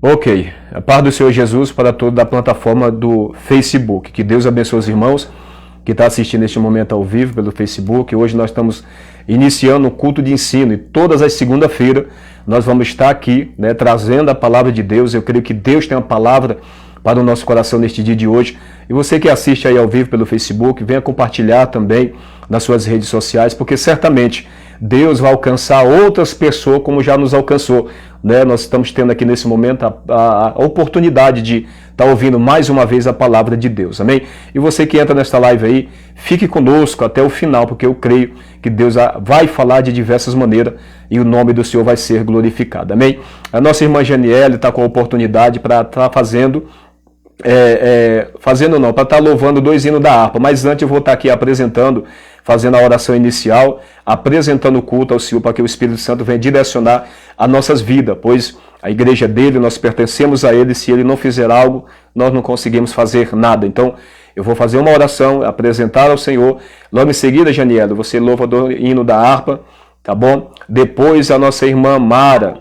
Ok, a paz do Senhor Jesus para toda a plataforma do Facebook. Que Deus abençoe os irmãos que estão assistindo neste momento ao vivo pelo Facebook. Hoje nós estamos iniciando um culto de ensino e todas as segundas-feiras nós vamos estar aqui, trazendo a palavra de Deus. Eu creio que Deus tem uma palavra para o nosso coração neste dia de hoje. E você que assiste aí ao vivo pelo Facebook, venha compartilhar também nas suas redes sociais, porque certamente Deus vai alcançar outras pessoas como já nos alcançou. Nós estamos tendo aqui nesse momento a oportunidade de estar ouvindo mais uma vez a palavra de Deus, amém? E você que entra nesta live aí, fique conosco até o final, porque eu creio que Deus vai falar de diversas maneiras e o nome do Senhor vai ser glorificado, amém? A nossa irmã Janiele está com a oportunidade para estar para estar louvando 2 hinos da harpa, mas antes eu vou estar aqui apresentando, fazendo a oração inicial, apresentando o culto ao Senhor, para que o Espírito Santo venha direcionar as nossas vidas, pois a igreja é dele, nós pertencemos a ele, se ele não fizer algo, nós não conseguimos fazer nada. Então, eu vou fazer uma oração, apresentar ao Senhor, logo em seguida, Janiela, você louva o hino da harpa, tá bom? Depois a nossa irmã Mara,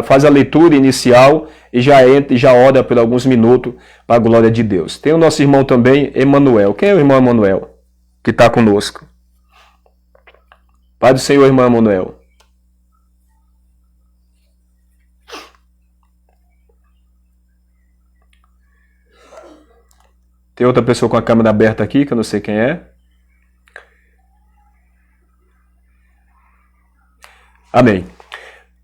faz a leitura inicial e já ora por alguns minutos para a glória de Deus. Tem o nosso irmão também, Emanuel. Quem é o irmão Emanuel que está conosco? Pai do Senhor, irmão Emanuel. Tem outra pessoa com a câmera aberta aqui, que eu não sei quem é. Amém.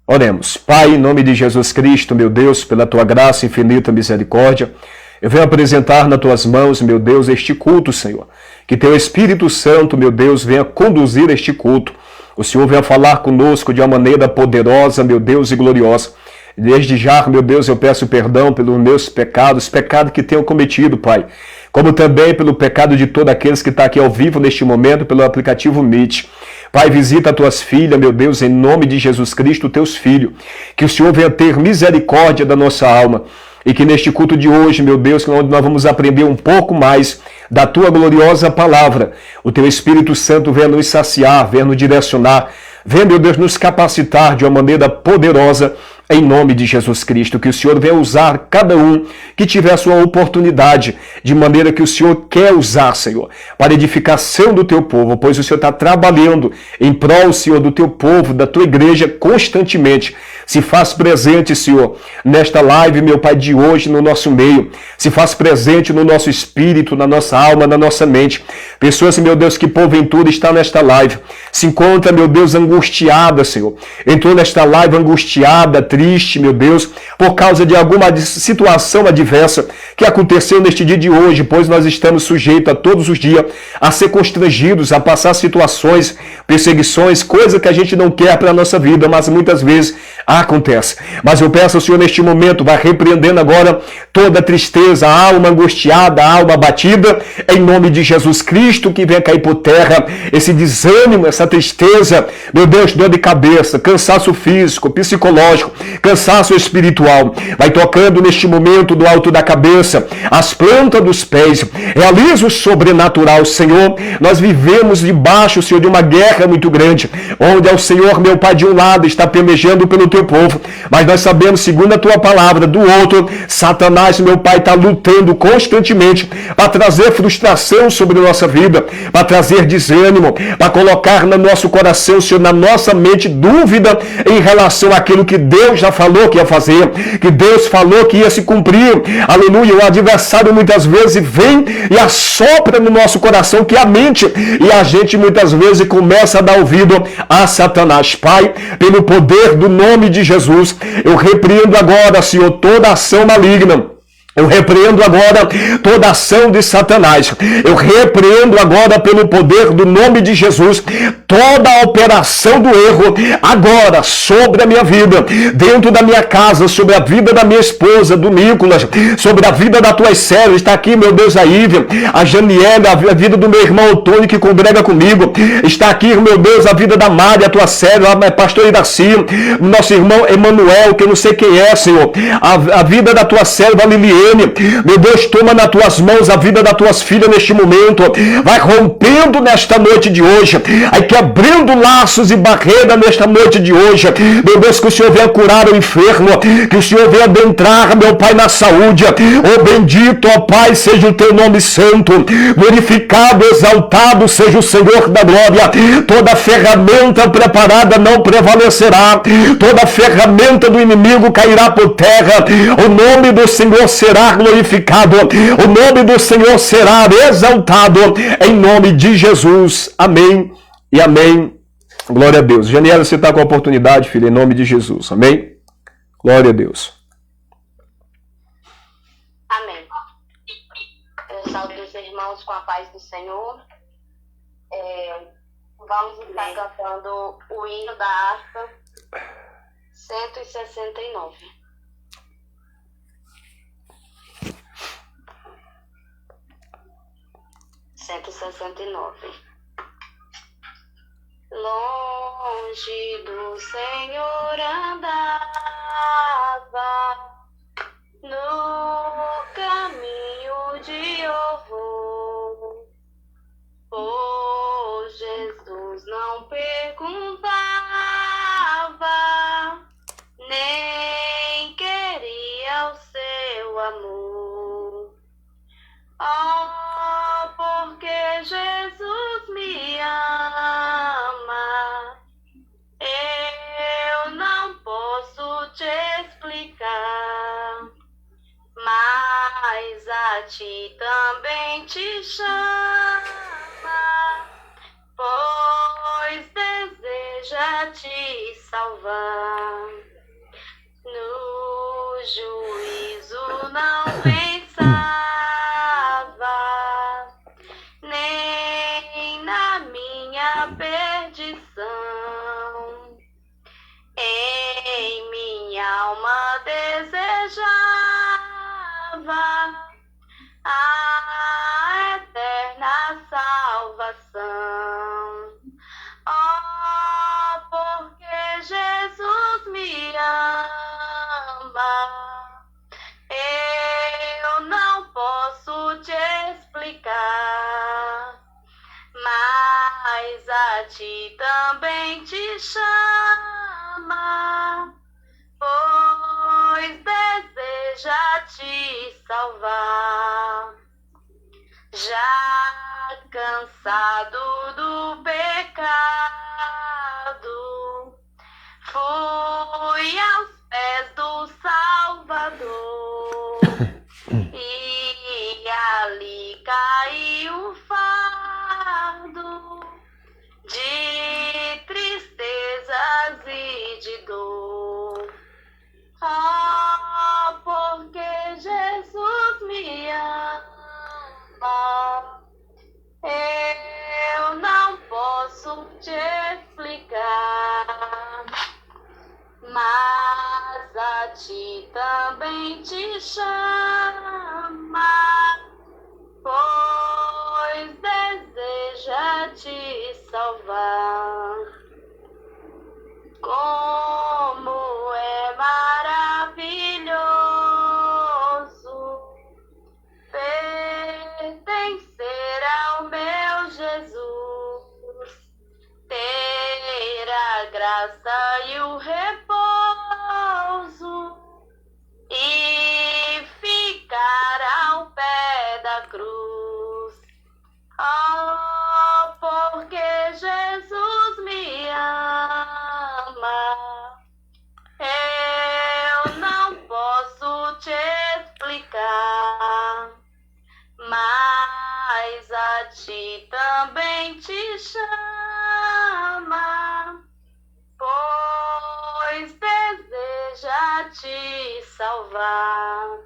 Oremos. Pai, em nome de Jesus Cristo, meu Deus, pela tua graça e infinita misericórdia, eu venho apresentar nas tuas mãos, meu Deus, este culto, Senhor. Que teu Espírito Santo, meu Deus, venha conduzir este culto. O Senhor venha falar conosco de uma maneira poderosa, meu Deus, e gloriosa. Desde já, meu Deus, eu peço perdão pelos meus pecados que tenho cometido, Pai. Como também pelo pecado de todos aqueles que estão aqui ao vivo neste momento, pelo aplicativo Meet. Pai, visita as tuas filhas, meu Deus, em nome de Jesus Cristo, teus filhos. Que o Senhor venha ter misericórdia da nossa alma. E que neste culto de hoje, meu Deus, onde nós vamos aprender um pouco mais da tua gloriosa palavra, o teu Espírito Santo venha nos saciar, venha nos direcionar, venha, meu Deus, nos capacitar de uma maneira poderosa, em nome de Jesus Cristo, que o Senhor venha usar cada um que tiver a sua oportunidade, de maneira que o Senhor quer usar, Senhor, para edificação do teu povo, pois o Senhor está trabalhando em prol, Senhor, do teu povo, da tua igreja, constantemente. Se faz presente, Senhor, nesta live, meu Pai, de hoje, no nosso meio. Se faz presente no nosso espírito, na nossa alma, na nossa mente. Pessoas, meu Deus, que porventura está nesta live, se encontra, meu Deus, angustiada, Senhor. Entrou nesta live angustiada, triste, meu Deus, por causa de alguma situação adversa que aconteceu neste dia de hoje, pois nós estamos sujeitos a todos os dias a ser constrangidos, a passar situações, perseguições, coisa que a gente não quer para a nossa vida, mas muitas vezes acontece. Mas eu peço ao Senhor neste momento, vai repreendendo agora toda a tristeza, a alma angustiada, a alma abatida, em nome de Jesus Cristo, que venha cair por terra esse desânimo, essa tristeza, meu Deus, dor de cabeça, cansaço físico, psicológico, cansaço espiritual. Vai tocando neste momento do alto da cabeça, as plantas dos pés, realiza o sobrenatural, Senhor. Nós vivemos debaixo, Senhor, de uma guerra muito grande, onde é o Senhor, meu Pai, de um lado está pelejando pelo teu povo, mas nós sabemos, segundo a tua palavra, do outro, Satanás, meu Pai, está lutando constantemente para trazer frustração sobre a nossa vida, para trazer desânimo, para colocar no nosso coração, Senhor, na nossa mente, dúvida em relação àquilo que Deus já falou que ia fazer, que Deus falou que ia se cumprir. Aleluia. O adversário muitas vezes vem e assopra no nosso coração que a mente, e a gente muitas vezes começa a dar ouvido a Satanás. Pai, pelo poder do nome de Jesus, eu repreendo agora, Senhor, toda ação maligna. Eu repreendo agora toda ação de Satanás. Eu repreendo agora pelo poder do nome de Jesus toda a operação do erro agora sobre a minha vida, dentro da minha casa, sobre a vida da minha esposa, do Nicolas, sobre a vida da tua Célia. Está aqui, meu Deus, a Ívia, a Janiela, a vida do meu irmão Antônio que congrega comigo. Está aqui, meu Deus, a vida da Mária, a tua Célia, a pastor Iraci, nosso irmão Emanuel, que eu não sei quem é, Senhor. A vida da tua Célia, a Liliane, Marlene. Meu Deus, toma nas tuas mãos a vida das tuas filhas neste momento. Vai rompendo nesta noite de hoje. Aí quebrando laços e barreiras nesta noite de hoje. Meu Deus, que o Senhor venha curar o enfermo. Que o Senhor venha adentrar, meu Pai, na saúde. Oh, bendito, ó Pai, seja o teu nome santo. Glorificado, exaltado seja o Senhor da glória. Toda ferramenta preparada não prevalecerá. Toda ferramenta do inimigo cairá por terra. O nome do Senhor será glorificado. O nome do Senhor será exaltado. Em nome de Jesus. Amém e amém. Glória a Deus. Janiela, você está com a oportunidade, filha, em nome de Jesus. Amém? Glória a Deus. Amém. Eu saúdo os irmãos com a paz do Senhor. Vamos estar cantando o hino da harpa 169. Longe do Senhor andava, no caminho de horror. Oh, Jesus não perguntava, nem queria o seu amor. Oh, porque Jesus me ama, eu não posso te explicar, mas a ti também te chama, pois deseja te salvar. No juízo não pensava, nem na minha perdição. Em minha alma desejava a eterna salvação. Oh, porque Jesus me ama, eu não posso te explicar, mas a ti também te chama, pois deseja te salvar. Já cansado do pecado, fui aos pés do Salvador, e ali caiu o fardo de tristezas e de dor. Ah, porque Jesus me ama, eu não posso te explicar, mas a ti também te chama, pois deseja te salvar. Como é maravilhoso pertencer ao meu Jesus, ter a graça e o repouso e ficar ao pé da cruz. Oh, porque Jesus me ama, eu não posso te explicar, mas a ti também te chama, pois deseja te salvar.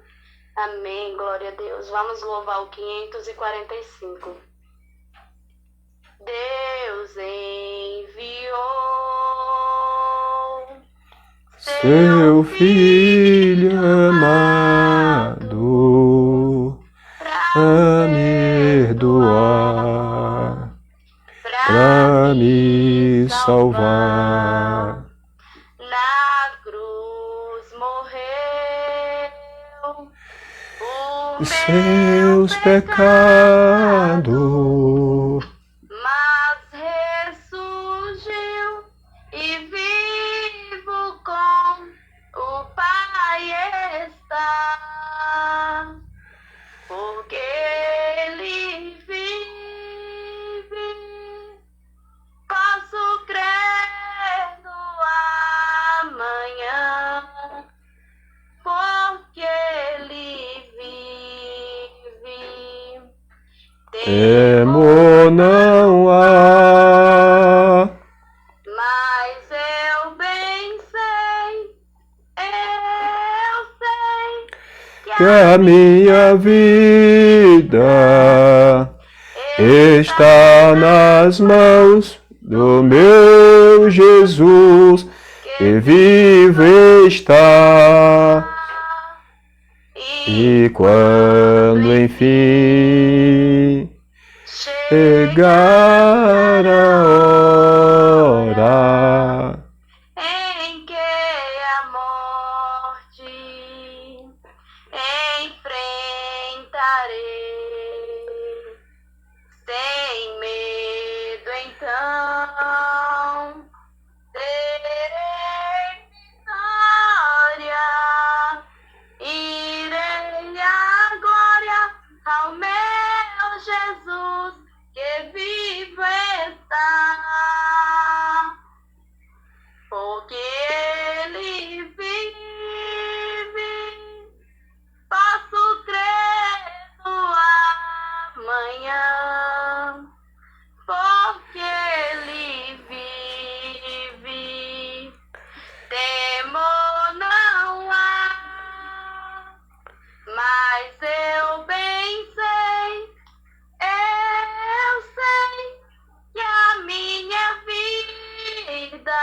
Amém, glória a Deus. Vamos louvar o 545. Deus enviou Seu Filho amado pra me perdoar, pra me salvar. Na cruz morreu, os seus pecados. mas ressurgiu e vivo com o Pai está, porque Ele vive. Posso crer no amanhã, porque Ele vive. Temor não há, Mas eu bem sei que a minha vida está nas mãos do meu Jesus, que vive está. E quando enfim chegar a hora em que a morte enfrentarei, sem medo então terei vitória, irei à glória ao meu Jesus, que vivo está, porque Ele vive. Posso crer no amanhã, porque Ele vive. Temor não há, mas eu bem sei, que a minha vida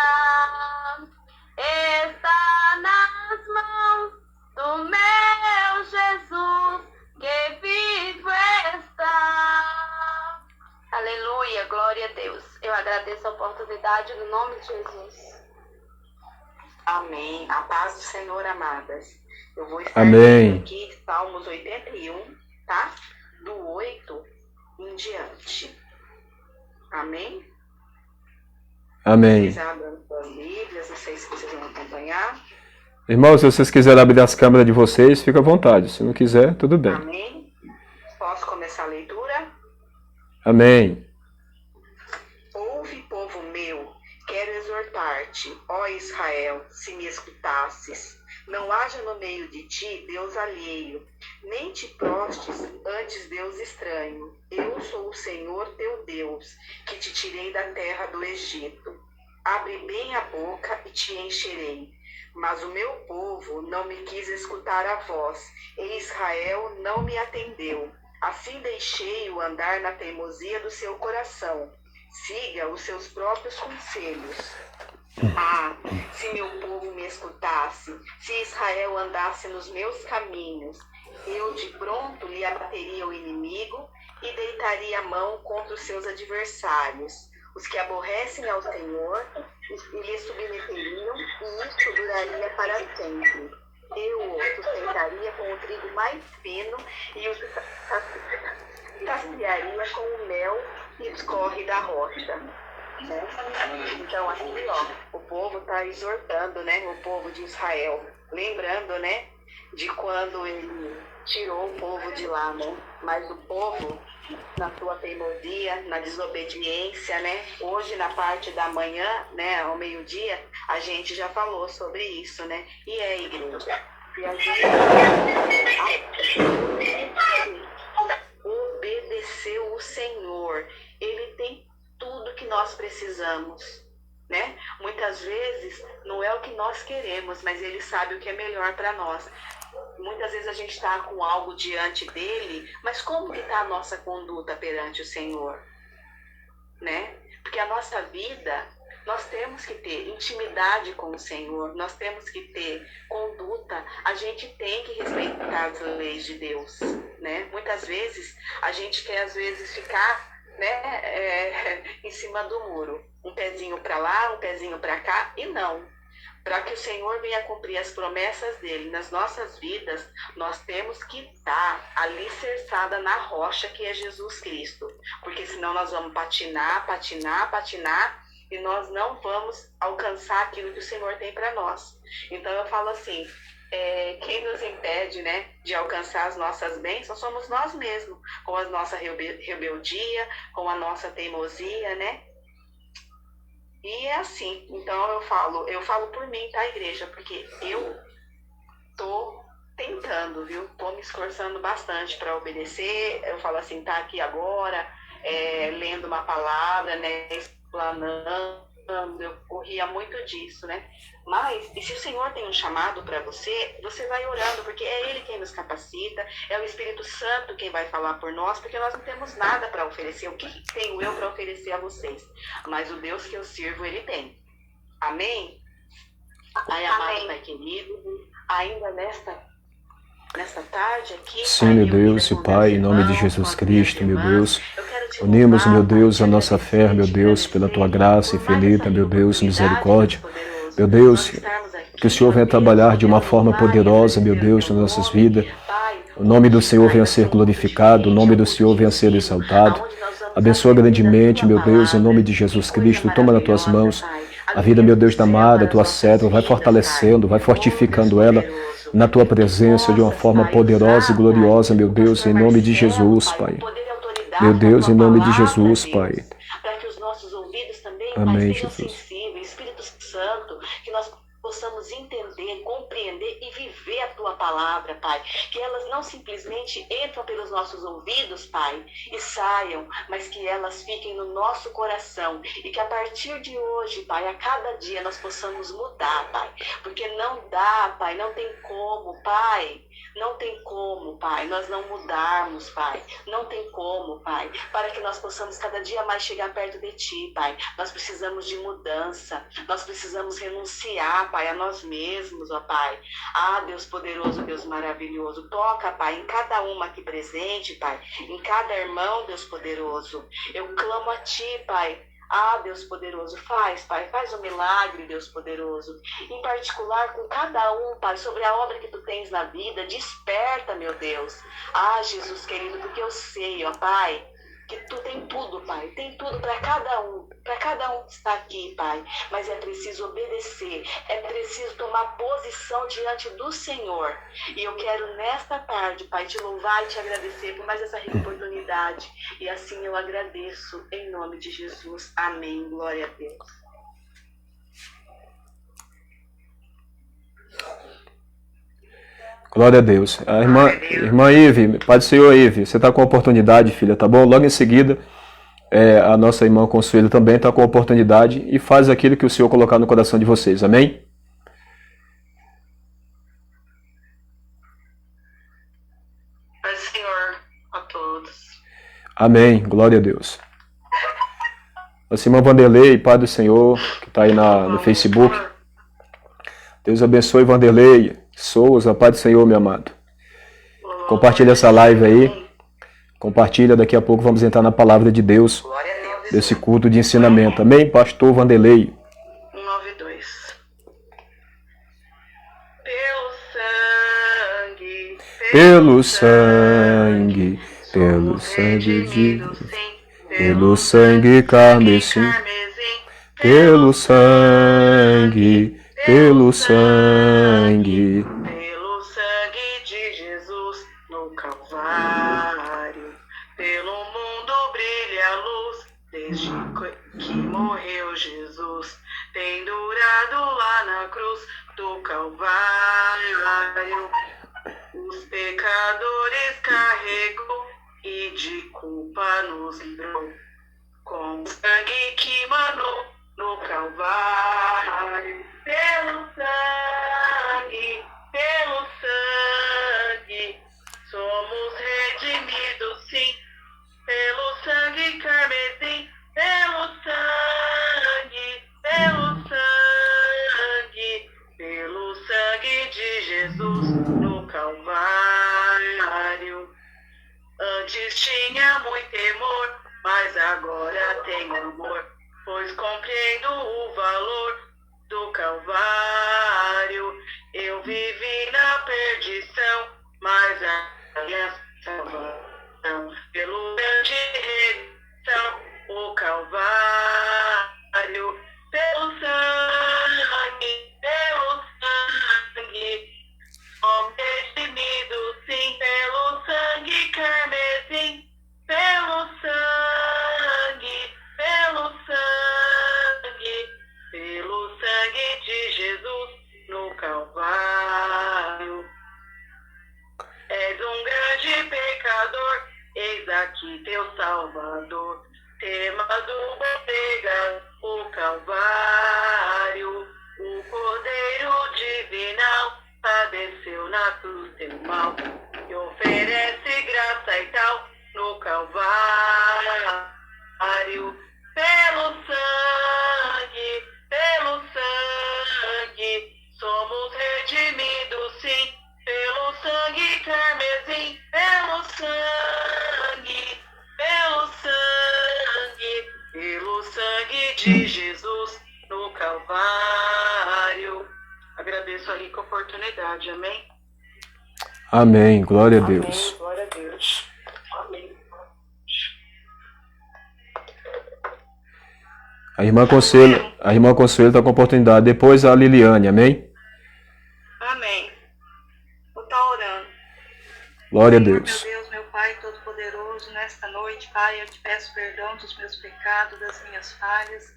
está nas mãos do meu Jesus, que vivo está. Aleluia, glória a Deus. Eu agradeço a oportunidade no nome de Jesus. Amém. A paz do Senhor, amadas. Eu vou estar Amém. aqui, Salmos 81, tá? Do 8 em diante. Amém? Amém. Vocês abram suas Bíblias, não sei se vocês vão acompanhar. Irmãos, se vocês quiserem abrir as câmeras de vocês, fica à vontade. Se não quiser, tudo bem. Amém? Posso começar a leitura? Amém. Ouve, povo meu, quero exortar-te, ó Israel, se me escutasses. Não haja no meio de ti Deus alheio, nem te prostes antes Deus estranho. Eu sou o Senhor teu Deus, que te tirei da terra do Egito. Abre bem a boca e te encherei. Mas o meu povo não me quis escutar a voz, e Israel não me atendeu. Assim deixei-o andar na teimosia do seu coração. Siga os seus próprios conselhos. Ah, se meu povo me escutasse, se Israel andasse nos meus caminhos, eu de pronto lhe abateria o inimigo e deitaria a mão contra os seus adversários. Os que aborrecem ao Senhor lhe submeteriam, e isso duraria para sempre. Eu os sustentaria com o trigo mais fino e os saciaria com o mel que escorre da rocha. Né? Então aqui, ó, o povo está exortando, né, o povo de Israel, lembrando, né, de quando ele tirou o povo de lá, né, mas o povo, na sua teimosia, na desobediência, né, hoje na parte da manhã, né, ao meio-dia, a gente já falou sobre isso, né, e é, igreja, e a gente obedeceu o Senhor, Ele tem tudo que nós precisamos, né? Muitas vezes não é o que nós queremos, mas Ele sabe o que é melhor para nós. Muitas vezes a gente está com algo diante dele, mas como que está a nossa conduta perante o Senhor, né? Porque a nossa vida, nós temos que ter intimidade com o Senhor, nós temos que ter conduta, a gente tem que respeitar as leis de Deus, né? Muitas vezes a gente quer às vezes ficar, né, em cima do muro, um pezinho para lá, um pezinho para cá, e não. Para que o Senhor venha cumprir as promessas dele nas nossas vidas, nós temos que estar alicerçada na rocha que é Jesus Cristo. Porque senão nós vamos patinar e nós não vamos alcançar aquilo que o Senhor tem para nós. Então eu falo assim, quem nos impede, né, de alcançar as nossas bênçãos somos nós mesmos, com a nossa rebeldia, com a nossa teimosia, né? E é assim, então eu falo por mim, tá, igreja? Porque eu tô tentando, viu? Tô me esforçando bastante para obedecer. Eu falo assim, tá aqui agora, lendo uma palavra, né? Explanando, eu corria muito disso, né? Mas, e se o Senhor tem um chamado para você, você vai orando, porque é Ele quem nos capacita, é o Espírito Santo quem vai falar por nós, porque nós não temos nada para oferecer. O que tenho eu para oferecer a vocês? Mas o Deus que eu sirvo, Ele tem. Amém? Aí, amado Pai querido, ainda nesta tarde aqui... Sim, meu Deus e Pai, em nome de Jesus Cristo, meu Deus, unimos, meu Deus, a nossa fé, meu Deus, pela Tua graça infinita, meu Deus, misericórdia. Meu Deus, que o Senhor venha trabalhar de uma forma poderosa, meu Deus, nas nossas vidas. O nome do Senhor venha ser glorificado, o nome do Senhor venha ser exaltado. Abençoa grandemente, meu Deus, em nome de Jesus Cristo. Toma nas Tuas mãos a vida, meu Deus, da amada, a Tua serva, vai fortalecendo, vai fortificando ela na Tua presença de uma forma poderosa e gloriosa, meu Deus, em nome de Jesus, Pai. Meu Deus, em nome de Jesus, Pai. Para que os nossos ouvidos também, Amém, sejam Jesus. sensíveis, Espírito Santo, que nós possamos entender, compreender e viver a Tua palavra, Pai. Que elas não simplesmente entram pelos nossos ouvidos, Pai, e saiam, mas que elas fiquem no nosso coração. E que a partir de hoje, Pai, a cada dia nós possamos mudar, Pai. Porque não dá, Pai, não tem como, Pai. Não tem como, Pai, nós não mudarmos, Pai. Não tem como, Pai. Para que nós possamos cada dia mais chegar perto de Ti, Pai. Nós precisamos de mudança. Nós precisamos renunciar, Pai, a nós mesmos, ó Pai. Ah, Deus poderoso, Deus maravilhoso. Toca, Pai, em cada uma aqui presente, Pai. Em cada irmão, Deus poderoso. Eu clamo a Ti, Pai. Ah, Deus poderoso, Pai, faz um milagre, Deus poderoso. Em particular com cada um, Pai, sobre a obra que Tu tens na vida. Desperta, meu Deus. Ah, Jesus querido, porque eu sei, ó Pai, que Tu tem tudo, Pai. Tem tudo para cada um que está aqui, Pai. Mas é preciso obedecer, é preciso tomar posição diante do Senhor. E eu quero nesta tarde, Pai, Te louvar e Te agradecer por mais essa rica oportunidade. E assim eu agradeço, em nome de Jesus. Amém. Glória a Deus. Glória a Deus. A irmã Ive, Pai do Senhor, Ive, você está com a oportunidade, filha, tá bom? Logo em seguida, a nossa irmã Consuelo também está com a oportunidade e faz aquilo que o Senhor colocar no coração de vocês. Amém? Pai do Senhor a todos. Amém. Glória a Deus. Nossa irmã Vanderlei, Pai do Senhor, que está aí no Facebook. Deus abençoe Vanderlei Souza, Pai do Senhor, meu amado. Compartilha essa live aí. Compartilha, daqui a pouco vamos entrar na palavra de Deus, desse culto de ensinamento. Amém, pastor Vanderlei? 192. Pelo sangue de Jesus, pelo sangue carmesim, pelo sangue de Jesus no Calvário, pelo mundo brilha a luz, desde que morreu Jesus, pendurado lá na cruz do Calvário, os pecadores carregou e de culpa nos livrou, com o sangue que manou no Calvário, pelo sangue, somos redimidos, sim, pelo sangue carmesim, pelo sangue de Jesus no Calvário. Antes tinha muito temor, mas agora tenho amor, pois compreendo o valor do Calvário. Eu vivi na perdição, mas a minha salvação pelo grande redenção, o Calvário, pelo sangue, homem redimido, sim, pelo sangue carmesim, pelo sangue de Jesus no Calvário. És um grande pecador, eis aqui teu Salvador, tema do bodega, o Calvário, o Cordeiro divinal, padeceu na cruz teu mal, e oferece graça e tal no Calvário, pelo sangue, somos redimidos, sim, pelo sangue carmesim, pelo sangue de Jesus no Calvário. Agradeço a rica oportunidade, amém? Amém. Glória a Deus. Amém, glória a Deus. Amém. A irmã Consuelo está com oportunidade. Depois a Liliane, amém? Amém. Vou estar orando. Glória a Senhor, Deus. meu Deus, meu Pai Todo-Poderoso, nesta noite, Pai, eu te peço perdão dos meus pecados, das minhas falhas.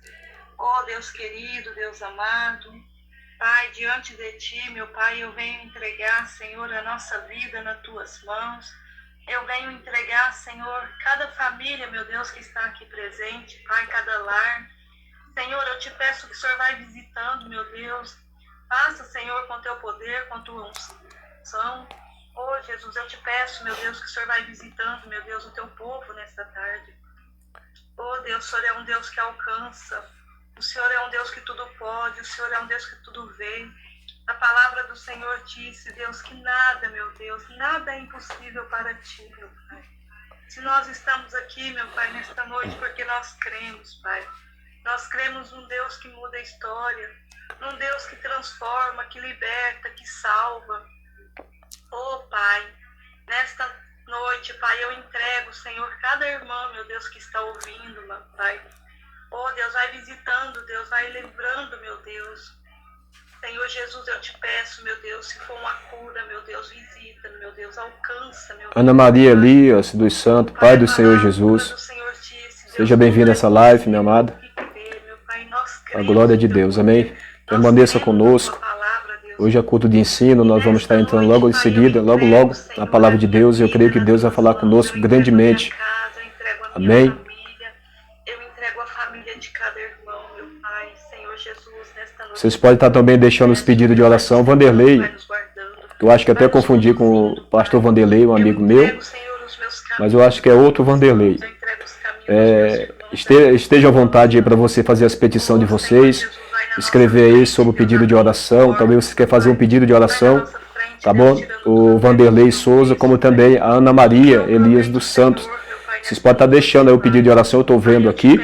Ó Deus querido, Deus amado, Pai, diante de Ti, meu Pai, eu venho entregar, Senhor, a nossa vida nas Tuas mãos. Eu venho entregar, Senhor, cada família, meu Deus, que está aqui presente, Pai, cada lar. Senhor, eu te peço que o Senhor vai visitando, meu Deus. Faça, Senhor, com Teu poder, com Tua unção. Oh, Jesus, eu te peço, meu Deus, que o Senhor vai visitando, meu Deus, o Teu povo nesta tarde. Oh, Deus, o Senhor é um Deus que alcança. O Senhor é um Deus que tudo pode. O Senhor é um Deus que tudo vê. A palavra do Senhor disse, Deus, que nada, meu Deus, nada é impossível para Ti, meu Pai. Se nós estamos aqui, meu Pai, nesta noite, porque nós cremos, Pai. Nós cremos num Deus que muda a história, num Deus que transforma, que liberta, que salva. Oh, Pai, nesta noite, Pai, eu entrego, Senhor, cada irmã, meu Deus, que está ouvindo, meu Pai. Oh, Deus, vai visitando, Deus, vai lembrando, meu Deus. Senhor Jesus, eu te peço, meu Deus, se for uma cura, meu Deus, visita, meu Deus, alcança, meu Deus. Ana Maria Elias dos Santos, Pai do Senhor Jesus. Seja bem-vinda a essa live, minha amada. A glória de Deus, amém? Permaneça conosco. Hoje é culto de ensino, nós vamos estar entrando logo em seguida, logo na palavra de Deus, e eu creio que Deus vai falar conosco grandemente. Amém? Eu entrego a família de cada irmão, meu Pai, Senhor Jesus, nesta noite. Vocês podem estar também deixando os pedidos de oração. Vanderlei, eu acho que até confundi com o pastor Vanderlei, um amigo meu, mas eu acho que é outro Vanderlei. Esteja à vontade aí para você fazer as petições de vocês, escrever aí sobre o pedido de oração. Também você quer fazer um pedido de oração, tá bom? O Vanderlei Souza, como também a Ana Maria Elias dos Santos. Vocês podem estar deixando aí o pedido de oração, eu estou vendo aqui,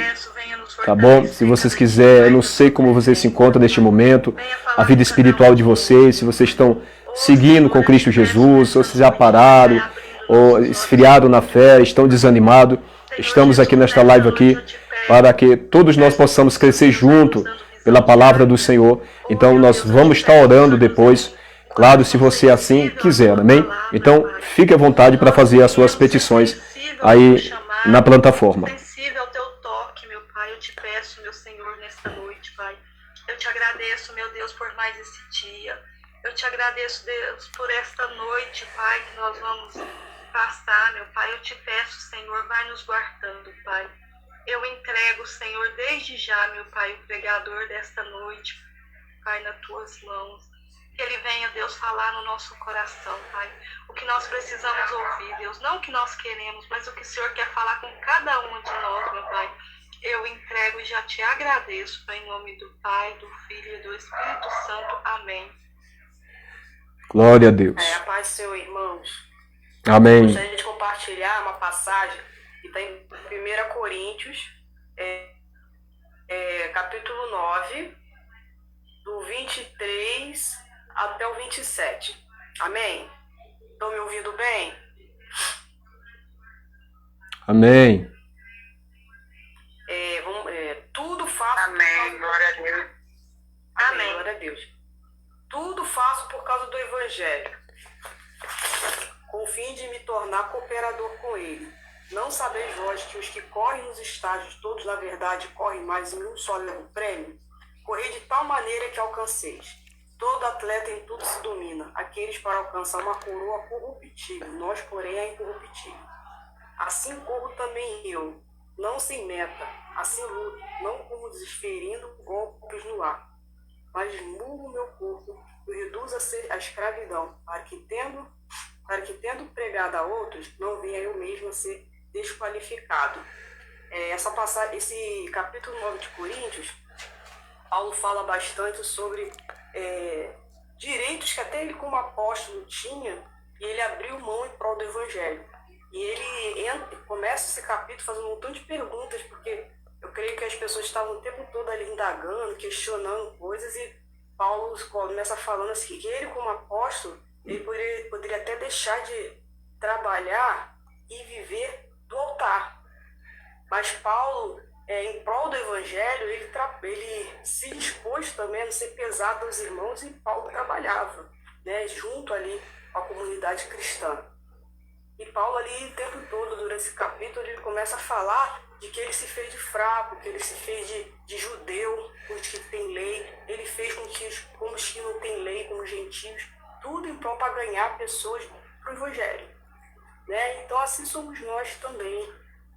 tá bom? Se vocês quiserem, eu não sei como vocês se encontram neste momento, a vida espiritual de vocês, se vocês estão seguindo com Cristo Jesus, ou se já pararam, ou esfriaram na fé, estão desanimados. Estamos aqui nesta live aqui para que todos nós possamos crescer junto pela palavra do Senhor. Então nós vamos estar orando depois, claro, se você assim quiser, amém? Então fique à vontade para fazer as suas petições aí na plataforma. Sensível ao teu toque, meu Pai, eu te peço, meu Senhor, nesta noite, Pai. Eu te agradeço, meu Deus, por mais esse dia. Eu te agradeço, Deus, por esta noite, Pai, que nós vamos passar, meu Pai. Eu te peço, Senhor, vai nos guardando, Pai. Eu entrego, Senhor, desde já, meu Pai, o pregador desta noite, Pai, nas tuas mãos. Que ele venha, Deus, falar no nosso coração, Pai. O que nós precisamos ouvir, Deus. Não o que nós queremos, mas o que o Senhor quer falar com cada um de nós, meu Pai. Eu entrego e já te agradeço, Pai, em nome do Pai, do Filho e do Espírito Santo. Amém. Glória a Deus. A paz do Senhor, irmãos. Amém. Gostaria de compartilhar uma passagem que está em 1 Coríntios, capítulo 9, do 23 até o 27. Amém? Estão me ouvindo bem? Amém. Tudo faço. Amém, glória a Deus. Amém, glória a Deus. Tudo faço por causa do Evangelho, com o fim de me tornar cooperador com ele. Não sabeis vós que os que correm nos estágios, todos na verdade correm, mas em um só levam prêmio? Correi de tal maneira que alcanceis. Todo atleta em tudo se domina, aqueles para alcançar uma coroa corruptível, nós, porém, a incorruptível. Assim corro também eu, não sem meta, assim luto, não como desferindo golpes no ar, mas esmurro o meu corpo e o reduzo a escravidão, para que tendo pregado a outros, não venha eu mesmo a ser desqualificado. Esse capítulo 9 de Coríntios, Paulo fala bastante sobre direitos que até ele como apóstolo tinha, e ele abriu mão em prol do Evangelho. E ele começa esse capítulo fazendo um montão de perguntas, porque eu creio que as pessoas estavam o tempo todo ali indagando, questionando coisas, e Paulo começa falando assim, que ele como apóstolo, ele poderia até deixar de trabalhar e viver do altar. Mas Paulo, em prol do Evangelho, ele se dispôs também a não ser pesado aos irmãos, e Paulo trabalhava, né, junto ali com a comunidade cristã. E Paulo ali, o tempo todo, durante esse capítulo, ele começa a falar de que ele se fez de fraco, que ele se fez de judeu, os que têm lei, ele fez como os que não têm lei, como os gentios, tudo em prol para ganhar pessoas para o Evangelho. Né? Então assim somos nós também,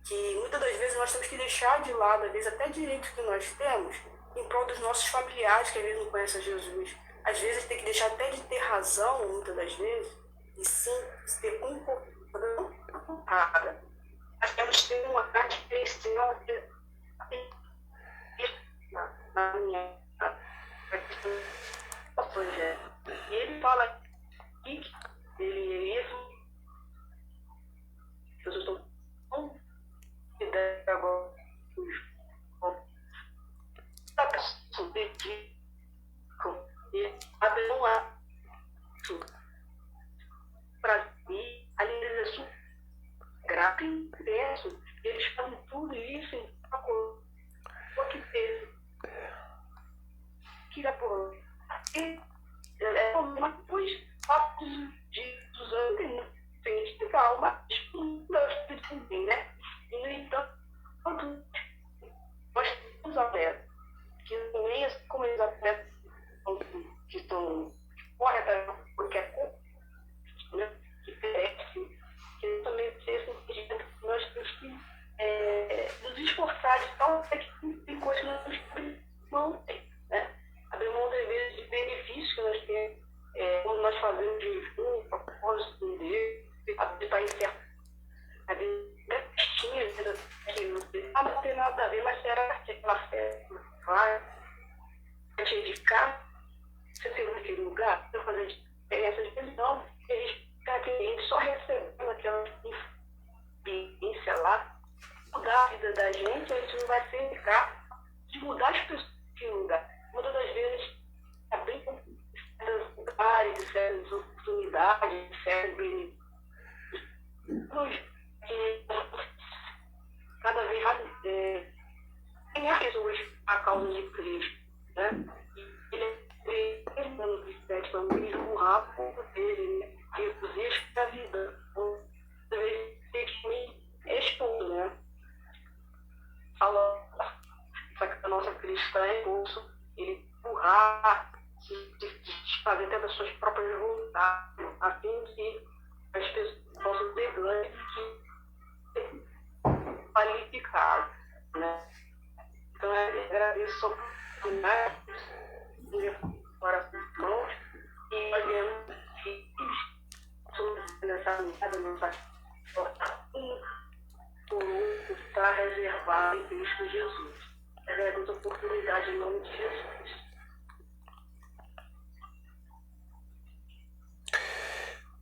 que muitas das vezes nós temos que deixar de lado, às vezes até direitos que nós temos, em prol dos nossos familiares que às vezes não conhecem Jesus. Às vezes tem que deixar até de ter razão, muitas das vezes, e sim ter concordância. Nós temos que ter uma grande diferencial na minha projeto. E ele fala aqui que ele eu estou com ideia agora da pessoa de abrir um ato para mim, ali eles são grato e intenso, eles fazem tudo isso em o que teve que por mas depois fatos dos anos tem que explicar uma também, né? E no entanto nós temos atletas que nem como eles atletas que estão corretos porque é que cresce, que também seja nós temos que nos esforçar de tal que tem coisas que nós não tem, né? Abrir mão das vezes de benefícios que nós temos, quando nós fazemos jejum, propósito de Deus, para encerrar, a festinha que não tem nada a ver, mas será que aquela festa vai te indicar? Você tem naquele lugar, para fazer diferença de vezes não, a gente só recebendo aquela experiência lá, mudar a vida da gente, a gente não vai ser capaz de mudar as pessoas que lugar. Muitas das vezes, abrir certos lugares, certas oportunidades, certos benefícios, cada vez mais ganhar pessoas a causa de Cristo, né? Ele pensando que pede para me esmurrar a pouco dele, né? Reduzir a escravidão. Às vezes tem que me expor, né? Fala que a nossa cristã é impulso, ele empurrar, se fazer até das suas próprias vontades, a fim de que as pessoas possam ter ganho qualificado, né? Então eu agradeço a oportunidade de coração e nós vemos que nessa amizade, nessa está reservado em Cristo Jesus. Agradeço a oportunidade em nome de Jesus.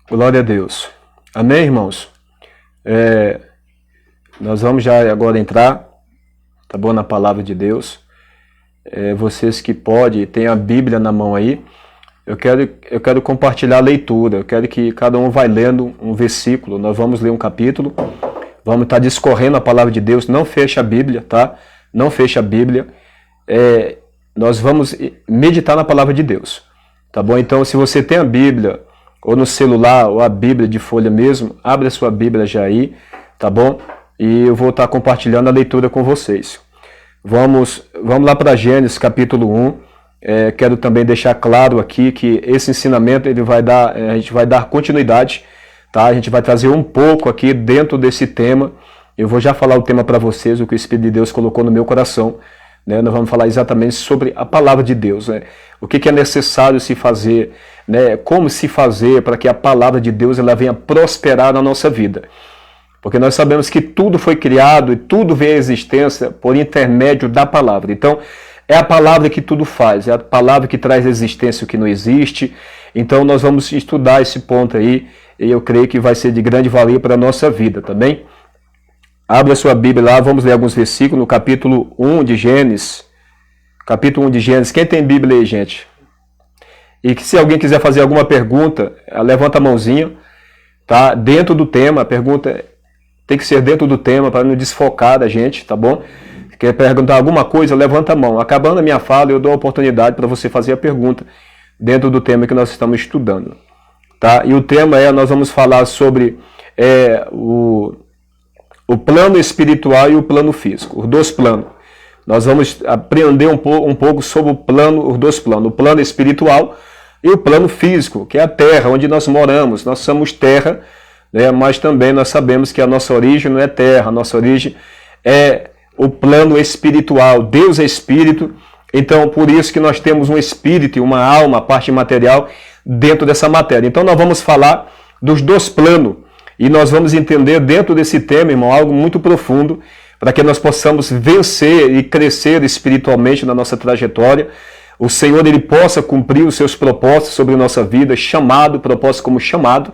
Glória a Deus. Amém, irmãos? Nós vamos já agora entrar, tá bom, na palavra de Deus. vocês que podem, tem a Bíblia na mão aí, eu quero compartilhar a leitura, eu quero que cada um vai lendo um versículo, nós vamos ler um capítulo, vamos estar discorrendo a palavra de Deus, não fecha a Bíblia, tá? Não fecha a Bíblia, nós vamos meditar na palavra de Deus, tá bom? Então, se você tem a Bíblia, ou no celular, ou a Bíblia de folha mesmo, abre a sua Bíblia já aí, tá bom? E eu vou estar compartilhando a leitura com vocês. Vamos lá para Gênesis capítulo 1, quero também deixar claro aqui que esse ensinamento a gente vai dar continuidade, tá? A gente vai trazer um pouco aqui dentro desse tema. Eu vou já falar o tema para vocês, o que o Espírito de Deus colocou no meu coração, né? Nós vamos falar exatamente sobre a palavra de Deus, né? O que é necessário se fazer, né? Como se fazer para que a palavra de Deus ela venha prosperar na nossa vida. Porque nós sabemos que tudo foi criado e tudo veio à existência por intermédio da palavra. Então, é a palavra que tudo faz, é a palavra que traz existência o que não existe. Então nós vamos estudar esse ponto aí e eu creio que vai ser de grande valia para a nossa vida, tá bem? Abra a sua Bíblia lá, vamos ler alguns versículos no capítulo 1 de Gênesis. Capítulo 1 de Gênesis. Quem tem Bíblia aí, gente? E que se alguém quiser fazer alguma pergunta, levanta a mãozinha, tá? Dentro do tema, a pergunta tem que ser dentro do tema para não desfocar da gente, tá bom? Quer perguntar alguma coisa, levanta a mão. Acabando a minha fala, eu dou a oportunidade para você fazer a pergunta dentro do tema que nós estamos estudando. Tá? E o tema nós vamos falar sobre o plano espiritual e o plano físico, os dois planos. Nós vamos aprender um pouco sobre os dois planos, o plano espiritual e o plano físico, que é a terra onde nós moramos. Nós somos terra, né? Mas também nós sabemos que a nossa origem não é terra, a nossa origem é o plano espiritual. Deus é espírito, então por isso que nós temos um espírito e uma alma, a parte material, dentro dessa matéria. Então nós vamos falar dos dois planos e nós vamos entender dentro desse tema, irmão, algo muito profundo para que nós possamos vencer e crescer espiritualmente na nossa trajetória. O Senhor ele possa cumprir os seus propósitos sobre a nossa vida, propósito como chamado,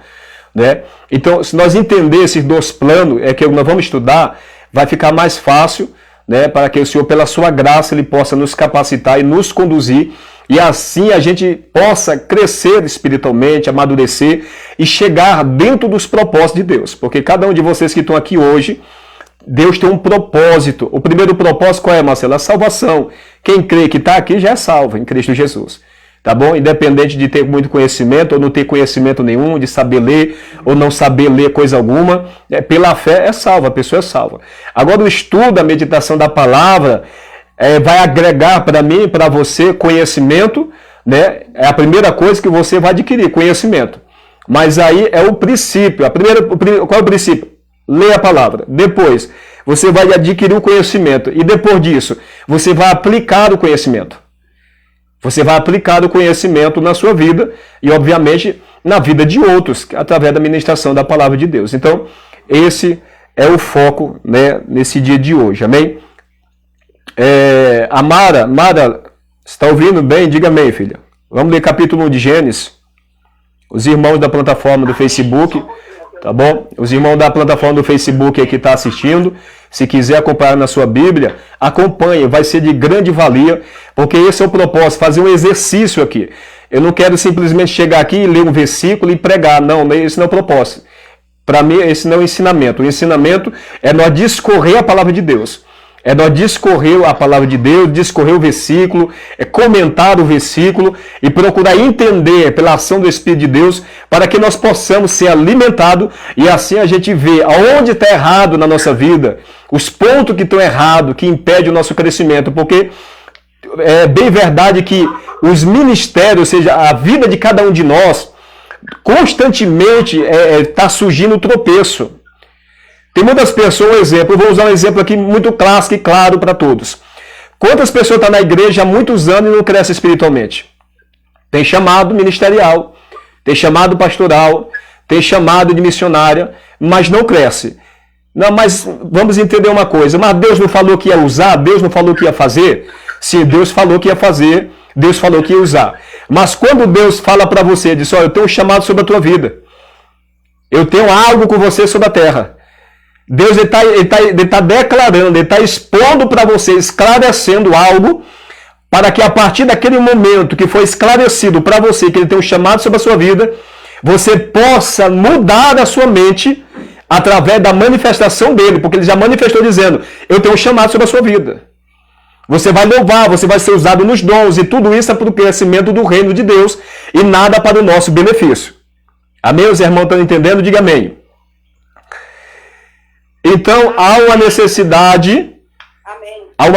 né? Então, se nós entender esses dois planos, que nós vamos estudar, vai ficar mais fácil, né, para que o Senhor, pela sua graça, ele possa nos capacitar e nos conduzir, e assim a gente possa crescer espiritualmente, amadurecer e chegar dentro dos propósitos de Deus. Porque cada um de vocês que estão aqui hoje, Deus tem um propósito. O primeiro propósito qual é, Marcelo? A salvação. Quem crê que está aqui já é salvo em Cristo Jesus. Tá bom? Independente de ter muito conhecimento ou não ter conhecimento nenhum, de saber ler ou não saber ler coisa alguma, pela fé é salva, a pessoa é salva. Agora o estudo, a meditação da palavra vai agregar para mim e para você conhecimento, né? É a primeira coisa que você vai adquirir, conhecimento. Mas aí é o princípio. Qual é o princípio? Lê a palavra. Depois, você vai adquirir o conhecimento. E depois disso, você vai aplicar o conhecimento. Você vai aplicar o conhecimento na sua vida e, obviamente, na vida de outros, através da ministração da palavra de Deus. Então, esse é o foco, né, nesse dia de hoje. Amém? Mara, está ouvindo bem? Diga amém, filha. Vamos ler capítulo 1 de Gênesis. Os irmãos da plataforma do Facebook, tá bom? Os irmãos da plataforma do Facebook que está assistindo, se quiser acompanhar na sua Bíblia, acompanhe, vai ser de grande valia, porque esse é o propósito, fazer um exercício aqui. Eu não quero simplesmente chegar aqui e ler um versículo e pregar, não, esse não é o propósito. Para mim, esse não é o ensinamento. O ensinamento é nós discorrer a palavra de Deus. É nós discorrer a palavra de Deus, discorrer o versículo, comentar o versículo e procurar entender pela ação do Espírito de Deus para que nós possamos ser alimentados e assim a gente vê aonde está errado na nossa vida, os pontos que estão errados, que impedem o nosso crescimento, porque é bem verdade que os ministérios, ou seja, a vida de cada um de nós, constantemente está surgindo tropeço. Tem muitas pessoas, um exemplo, eu vou usar um exemplo aqui muito clássico e claro para todos. Quantas pessoas estão na igreja há muitos anos e não crescem espiritualmente? Tem chamado ministerial, tem chamado pastoral, tem chamado de missionária, mas não cresce. Não, mas vamos entender uma coisa, mas Deus não falou que ia usar, Deus não falou que ia fazer? Sim, Deus falou que ia fazer, Deus falou que ia usar. Mas quando Deus fala para você, diz, eu tenho um chamado sobre a tua vida, eu tenho algo com você sobre a terra. Deus está declarando, Ele está expondo para você, esclarecendo algo para que a partir daquele momento que foi esclarecido para você que ele tem um chamado sobre a sua vida, você possa mudar a sua mente através da manifestação dele, porque ele já manifestou dizendo, eu tenho um chamado sobre a sua vida. Você vai louvar, você vai ser usado nos dons, e tudo isso é para o crescimento do reino de Deus e nada para o nosso benefício. Amém? Os irmãos estão entendendo? Diga amém. Então, há uma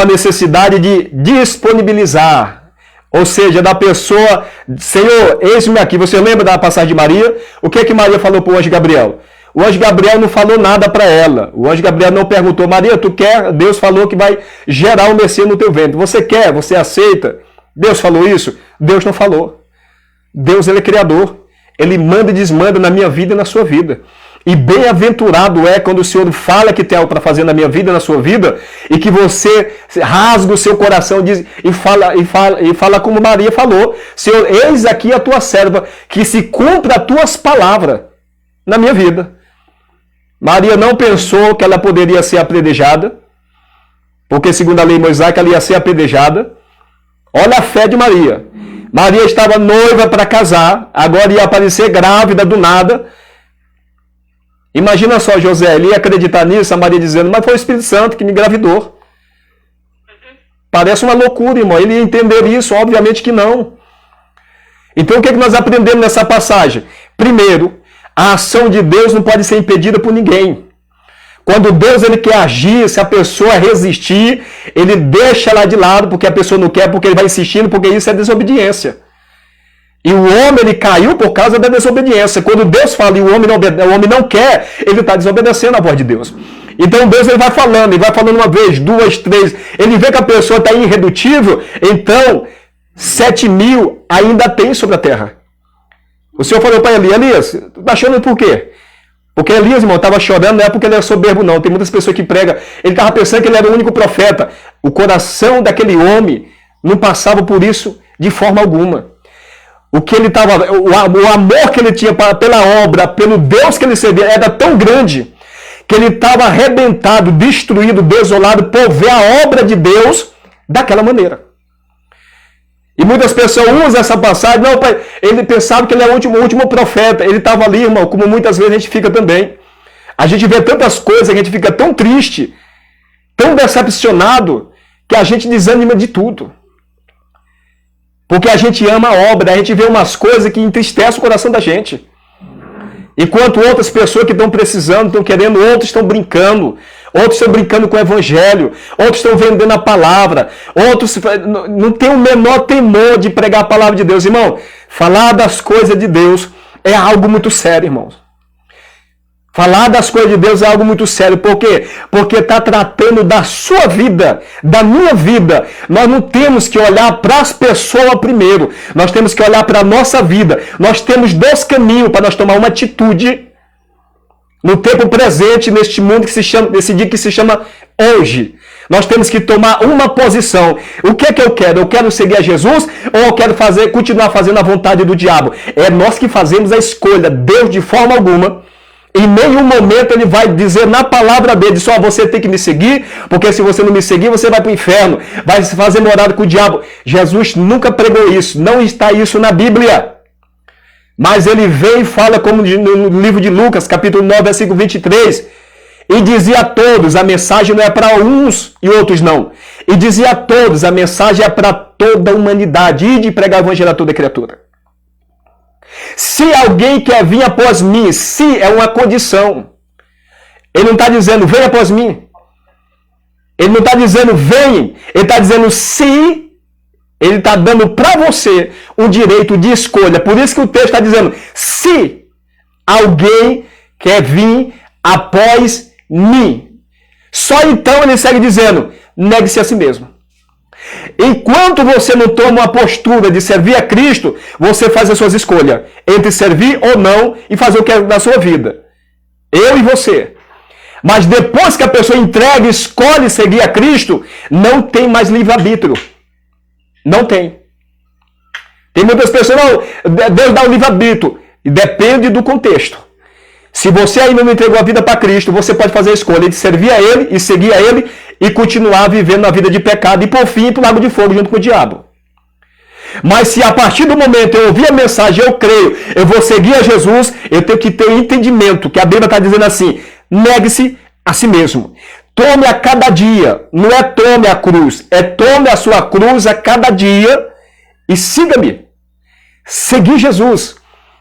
necessidade de disponibilizar, ou seja, da pessoa, Senhor, eis-me aqui. Você lembra da passagem de Maria? O que é que Maria falou para o anjo Gabriel? O anjo Gabriel não falou nada para ela. O anjo Gabriel não perguntou, Maria, tu quer? Deus falou que vai gerar o Messias no teu ventre. Você quer? Você aceita? Deus falou isso? Deus não falou. Deus, ele é criador. Ele manda e desmanda na minha vida e na sua vida. E bem-aventurado é quando o Senhor fala que tem algo para fazer na minha vida e na sua vida, e que você rasga o seu coração e fala como Maria falou, Senhor, eis aqui a tua serva, que se cumpra as tuas palavras na minha vida. Maria não pensou que ela poderia ser apedrejada, porque segundo a lei mosaica ela ia ser apedrejada. Olha a fé de Maria. Maria estava noiva para casar, agora ia aparecer grávida do nada. Imagina só, José, ele ia acreditar nisso, a Maria dizendo, mas foi o Espírito Santo que me engravidou. Parece uma loucura, irmão. Ele ia entender isso? Obviamente que não. Então o que nós aprendemos nessa passagem? Primeiro, a ação de Deus não pode ser impedida por ninguém. Quando Deus ele quer agir, se a pessoa resistir, ele deixa ela de lado, porque a pessoa não quer, porque ele vai insistindo, porque isso é desobediência. E o homem ele caiu por causa da desobediência. Quando Deus fala e o homem não quer, ele está desobedecendo a voz de Deus. Então Deus ele vai falando uma vez, duas, três. Ele vê que a pessoa está irredutível, então 7.000 ainda tem sobre a terra. O Senhor falou para Elias, tu está chorando por quê? Porque Elias, irmão, estava chorando, não é porque ele era soberbo, não. Tem muitas pessoas que pregam. Ele estava pensando que ele era o único profeta. O coração daquele homem não passava por isso de forma alguma. O amor que ele tinha pela obra, pelo Deus que ele servia, era tão grande que ele estava arrebentado, destruído, desolado por ver a obra de Deus daquela maneira. E muitas pessoas usam essa passagem, não, ele pensava que ele era o último profeta, ele estava ali, irmão, como muitas vezes a gente fica também. A gente vê tantas coisas, a gente fica tão triste, tão decepcionado, que a gente desanima de tudo. Porque a gente ama a obra, a gente vê umas coisas que entristecem o coração da gente. Enquanto outras pessoas que estão precisando, estão querendo, outros estão brincando com o evangelho, outros estão vendendo a palavra, outros não têm o menor temor de pregar a palavra de Deus. Irmão, falar das coisas de Deus é algo muito sério, irmãos. Falar das coisas de Deus é algo muito sério. Por quê? Porque está tratando da sua vida, da minha vida. Nós não temos que olhar para as pessoas primeiro. Nós temos que olhar para a nossa vida. Nós temos dois caminhos para nós tomar uma atitude no tempo presente, neste mundo nesse dia que se chama hoje. Nós temos que tomar uma posição. O que é que eu quero? Eu quero seguir a Jesus ou eu quero continuar fazendo a vontade do diabo? É nós que fazemos a escolha. Deus, de forma alguma, em nenhum momento ele vai dizer na palavra dele, só você tem que me seguir, porque se você não me seguir, você vai para o inferno, vai se fazer morada com o diabo. Jesus nunca pregou isso, não está isso na Bíblia. Mas ele veio e fala, como no livro de Lucas, capítulo 9, versículo 23, e dizia a todos, a mensagem não é para uns e outros não. E dizia a todos, a mensagem é para toda a humanidade, e de pregar o evangelho a toda criatura. Se alguém quer vir após mim, se é uma condição. Ele não está dizendo, vem após mim. Ele não está dizendo, vem. Ele está dizendo, se. Ele está dando para você um direito de escolha. Por isso que o texto está dizendo, se alguém quer vir após mim. Só então ele segue dizendo, negue-se a si mesmo. Enquanto você não toma uma postura de servir a Cristo, você faz as suas escolhas entre servir ou não e fazer o que é da sua vida. Eu e você. Mas depois que a pessoa entrega e escolhe seguir a Cristo, não tem mais livre-arbítrio. Não tem. Tem muitas pessoas, não, Deus dá o livre-arbítrio. E depende do contexto. Se você ainda não entregou a vida para Cristo, você pode fazer a escolha de servir a Ele e seguir a Ele e continuar vivendo na vida de pecado e por fim ir para o lago de fogo junto com o diabo. Mas se a partir do momento eu ouvir a mensagem, eu creio, eu vou seguir a Jesus, eu tenho que ter entendimento, que a Bíblia está dizendo assim, negue-se a si mesmo. Tome a cada dia, não é tome a cruz, é tome a sua cruz a cada dia e siga-me. Seguir Jesus.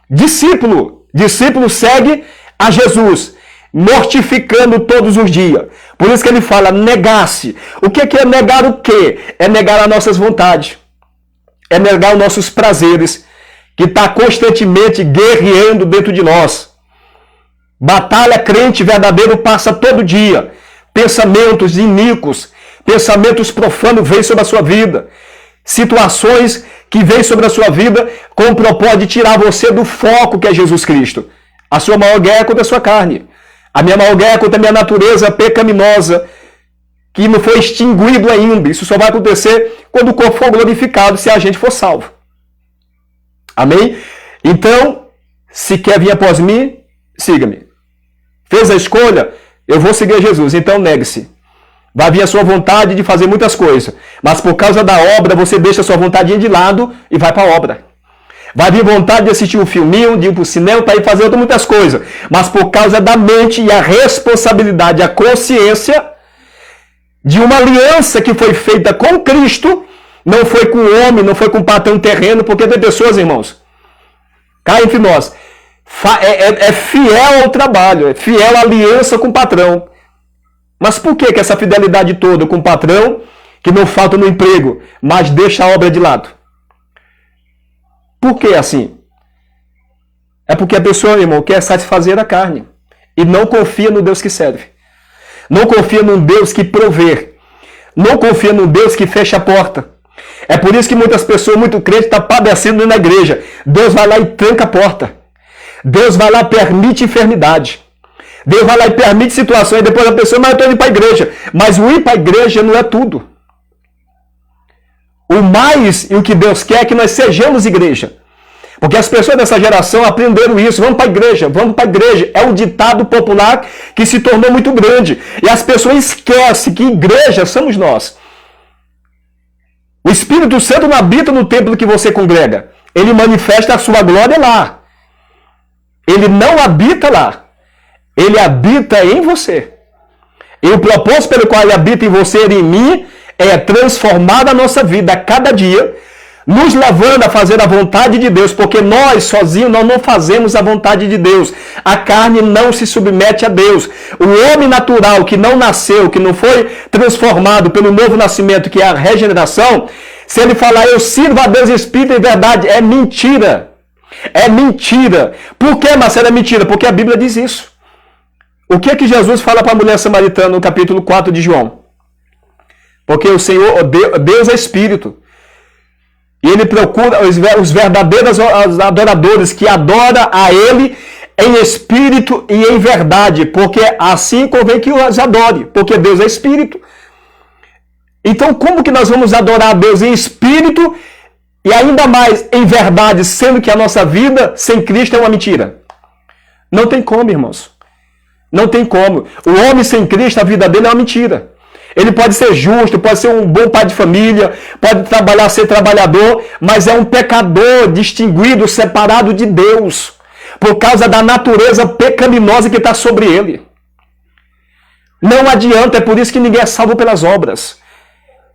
Discípulo segue a Jesus, mortificando todos os dias. Por isso que ele fala, negar-se. O que é negar o quê? É negar as nossas vontades. É negar os nossos prazeres, que está constantemente guerreando dentro de nós. Batalha crente verdadeiro passa todo dia. Pensamentos iníquos, pensamentos profanos vêm sobre a sua vida. Situações que vêm sobre a sua vida com o propósito de tirar você do foco que é Jesus Cristo. A sua maior guerra é contra a sua carne. A minha maior guerra é contra a minha natureza pecaminosa, que não foi extinguido ainda. Isso só vai acontecer quando o corpo for glorificado, se a gente for salvo. Amém? Então, se quer vir após mim, siga-me. Fez a escolha? Eu vou seguir Jesus. Então, negue-se. Vai vir a sua vontade de fazer muitas coisas. Mas por causa da obra, você deixa a sua vontade de lado e vai para a obra. Vai vir vontade de assistir um filminho, de ir para o cinema, para ir fazer muitas coisas. Mas por causa da mente e a responsabilidade, a consciência de uma aliança que foi feita com Cristo, não foi com o homem, não foi com o patrão terreno, porque tem pessoas, irmãos, cá entre nós, é fiel ao trabalho, é fiel à aliança com o patrão. Mas por que essa fidelidade toda com o patrão, que não falta no emprego, mas deixa a obra de lado? Por que assim? É porque a pessoa, irmão, quer satisfazer a carne e não confia no Deus que serve. Não confia num Deus que provê. Não confia num Deus que fecha a porta. É por isso que muitas pessoas, muito crente, estão padecendo na igreja. Deus vai lá e tranca a porta. Deus vai lá e permite enfermidade. Deus vai lá e permite situações. E depois a pessoa, mas eu estou indo para a igreja. Mas o ir para a igreja não é tudo. O mais e o que Deus quer é que nós sejamos igreja. Porque as pessoas dessa geração aprenderam isso. Vamos para a igreja, vamos para a igreja. É um ditado popular que se tornou muito grande. E as pessoas esquecem que igreja somos nós. O Espírito Santo não habita no templo que você congrega. Ele manifesta a sua glória lá. Ele não habita lá. Ele habita em você. E o propósito pelo qual ele habita em você e em mim é transformar a nossa vida a cada dia, nos levando a fazer a vontade de Deus, porque nós sozinhos nós não fazemos a vontade de Deus. A carne não se submete a Deus. O homem natural que não nasceu, que não foi transformado pelo novo nascimento, que é a regeneração, se ele falar eu sirvo a Deus em espírito e verdade, é mentira. É mentira. Por que, Marcelo, é mentira? Porque a Bíblia diz isso. O que é que Jesus fala para a mulher samaritana no capítulo 4 de João? Porque o Senhor, Deus é espírito. E ele procura os verdadeiros adoradores que adoram a ele em espírito e em verdade. Porque assim convém que os adore. Porque Deus é espírito. Então como que nós vamos adorar a Deus em espírito e ainda mais em verdade, sendo que a nossa vida sem Cristo é uma mentira? Não tem como, irmãos. Não tem como. O homem sem Cristo, a vida dele é uma mentira. Ele pode ser justo, pode ser um bom pai de família, pode trabalhar, ser trabalhador, mas é um pecador distinguido, separado de Deus, por causa da natureza pecaminosa que está sobre ele. Não adianta, é por isso que ninguém é salvo pelas obras.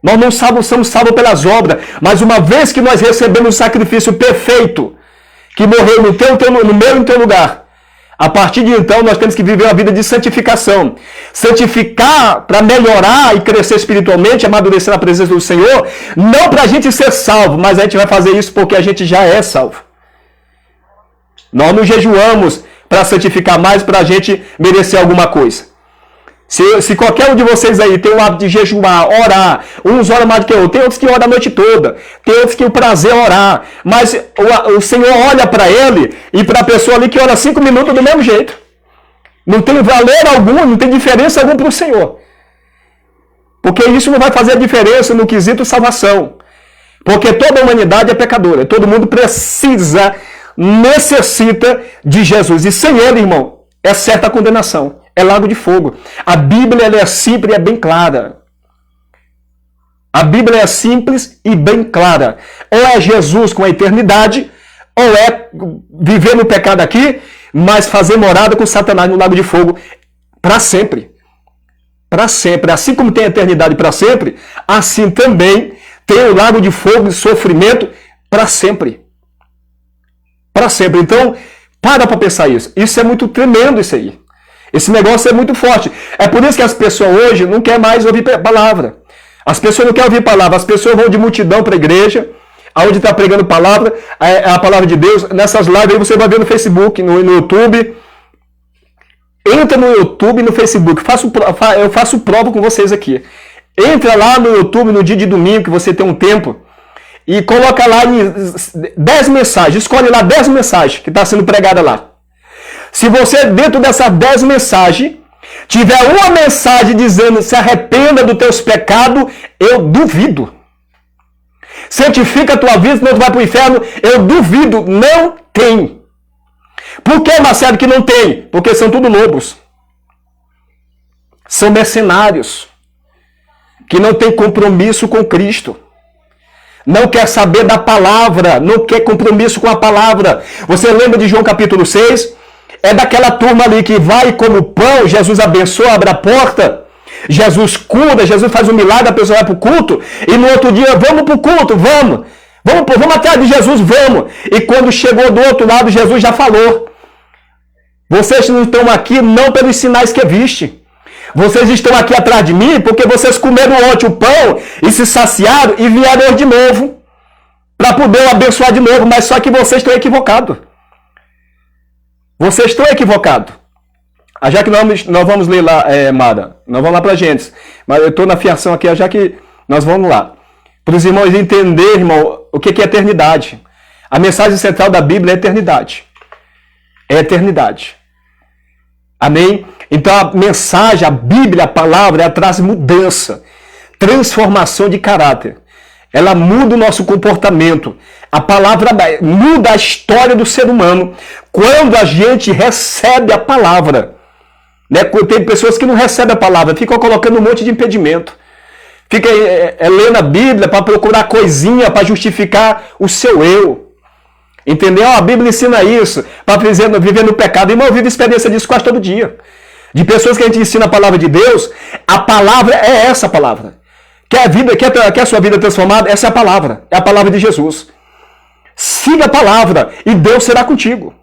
Nós não somos salvos pelas obras, mas uma vez que nós recebemos o sacrifício perfeito, que morreu no meu e no teu lugar, a partir de então, nós temos que viver uma vida de santificação. Santificar para melhorar e crescer espiritualmente, amadurecer na presença do Senhor, não para a gente ser salvo, mas a gente vai fazer isso porque a gente já é salvo. Nós não jejuamos para santificar mais, para a gente merecer alguma coisa. Se qualquer um de vocês aí tem o hábito de jejuar, orar, uns oram mais do que outros, tem outros que oram a noite toda, tem outros que o prazer é orar, mas o Senhor olha para ele e para a pessoa ali que ora 5 minutos do mesmo jeito. Não tem valor algum, não tem diferença alguma para o Senhor. Porque isso não vai fazer a diferença no quesito salvação. Porque toda a humanidade é pecadora, todo mundo necessita de Jesus. E sem ele, irmão, é certa a condenação. É lago de fogo. A Bíblia ela é simples e é bem clara. A Bíblia é simples e bem clara. Ou é Jesus com a eternidade, ou é viver no pecado aqui, mas fazer morada com Satanás no lago de fogo para sempre. Para sempre. Assim como tem a eternidade para sempre, assim também tem o lago de fogo e sofrimento para sempre. Para sempre. Então, para pensar isso. Isso é muito tremendo, isso aí. Esse negócio é muito forte. É por isso que as pessoas hoje não querem mais ouvir palavra. As pessoas não querem ouvir palavra. As pessoas vão de multidão para a igreja, aonde está pregando palavra, a palavra de Deus. Nessas lives aí você vai ver no Facebook, no YouTube. Entra no YouTube e no Facebook. Eu faço prova com vocês aqui. Entra lá no YouTube no dia de domingo, que você tem um tempo, e coloca lá 10 mensagens. Escolhe lá 10 mensagens que está sendo pregada lá. Se você, dentro dessas 10 mensagens, tiver uma mensagem dizendo se arrependa dos teus pecados, eu duvido. Santifica a tua vida, senão tu vai para o inferno, eu duvido. Não tem. Por que, Marcelo, que não tem? Porque são tudo lobos. São mercenários. Que não tem compromisso com Cristo. Não quer saber da palavra. Não quer compromisso com a palavra. Você lembra de João capítulo 6? É daquela turma ali que vai como pão, Jesus abençoa, abre a porta, Jesus cura, Jesus faz um milagre, a pessoa vai para o culto, e no outro dia, vamos para o culto, vamos atrás de Jesus, vamos. E quando chegou do outro lado, Jesus já falou. Vocês não estão aqui não pelos sinais que viste. Vocês estão aqui atrás de mim porque vocês comeram ontem o pão e se saciaram e vieram hoje de novo. Para poder o abençoar de novo, mas só que vocês estão equivocados. Vocês estão equivocados. Já que nós vamos ler lá, Mara, nós vamos lá para a gente. Mas eu estou na fiação aqui, já que nós vamos lá. Para os irmãos entenderem, irmão, o que é eternidade. A mensagem central da Bíblia é eternidade. É eternidade. Amém? Então a mensagem, a Bíblia, a palavra, ela traz mudança, transformação de caráter. Ela muda o nosso comportamento. A palavra muda a história do ser humano quando a gente recebe a palavra. Né? Tem pessoas que não recebem a palavra, ficam colocando um monte de impedimento. Fica lendo a Bíblia para procurar coisinha para justificar o seu eu. Entendeu? A Bíblia ensina isso, para viver no pecado. Irmão, eu vivo experiência disso quase todo dia. De pessoas que a gente ensina a palavra de Deus, a palavra é essa palavra. Quer a sua vida transformada? Essa é a palavra. É a palavra de Jesus. Siga a palavra e Deus será contigo.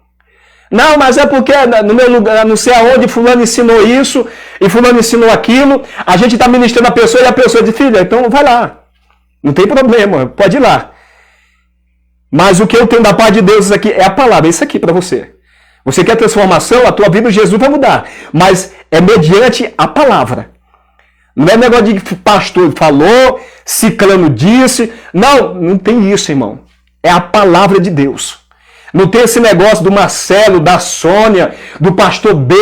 Não, mas é porque no meu lugar, não sei aonde, fulano ensinou isso e fulano ensinou aquilo. A gente está ministrando a pessoa e a pessoa diz, filha, então vai lá. Não tem problema, pode ir lá. Mas o que eu tenho da parte de Deus aqui é a palavra, é isso aqui para você. Você quer transformação? A tua vida, Jesus vai mudar. Mas é mediante a palavra. Não é negócio de pastor falou, ciclano disse. Não tem isso, irmão. É a palavra de Deus. Não tem esse negócio do Marcelo, da Sônia, do pastor B,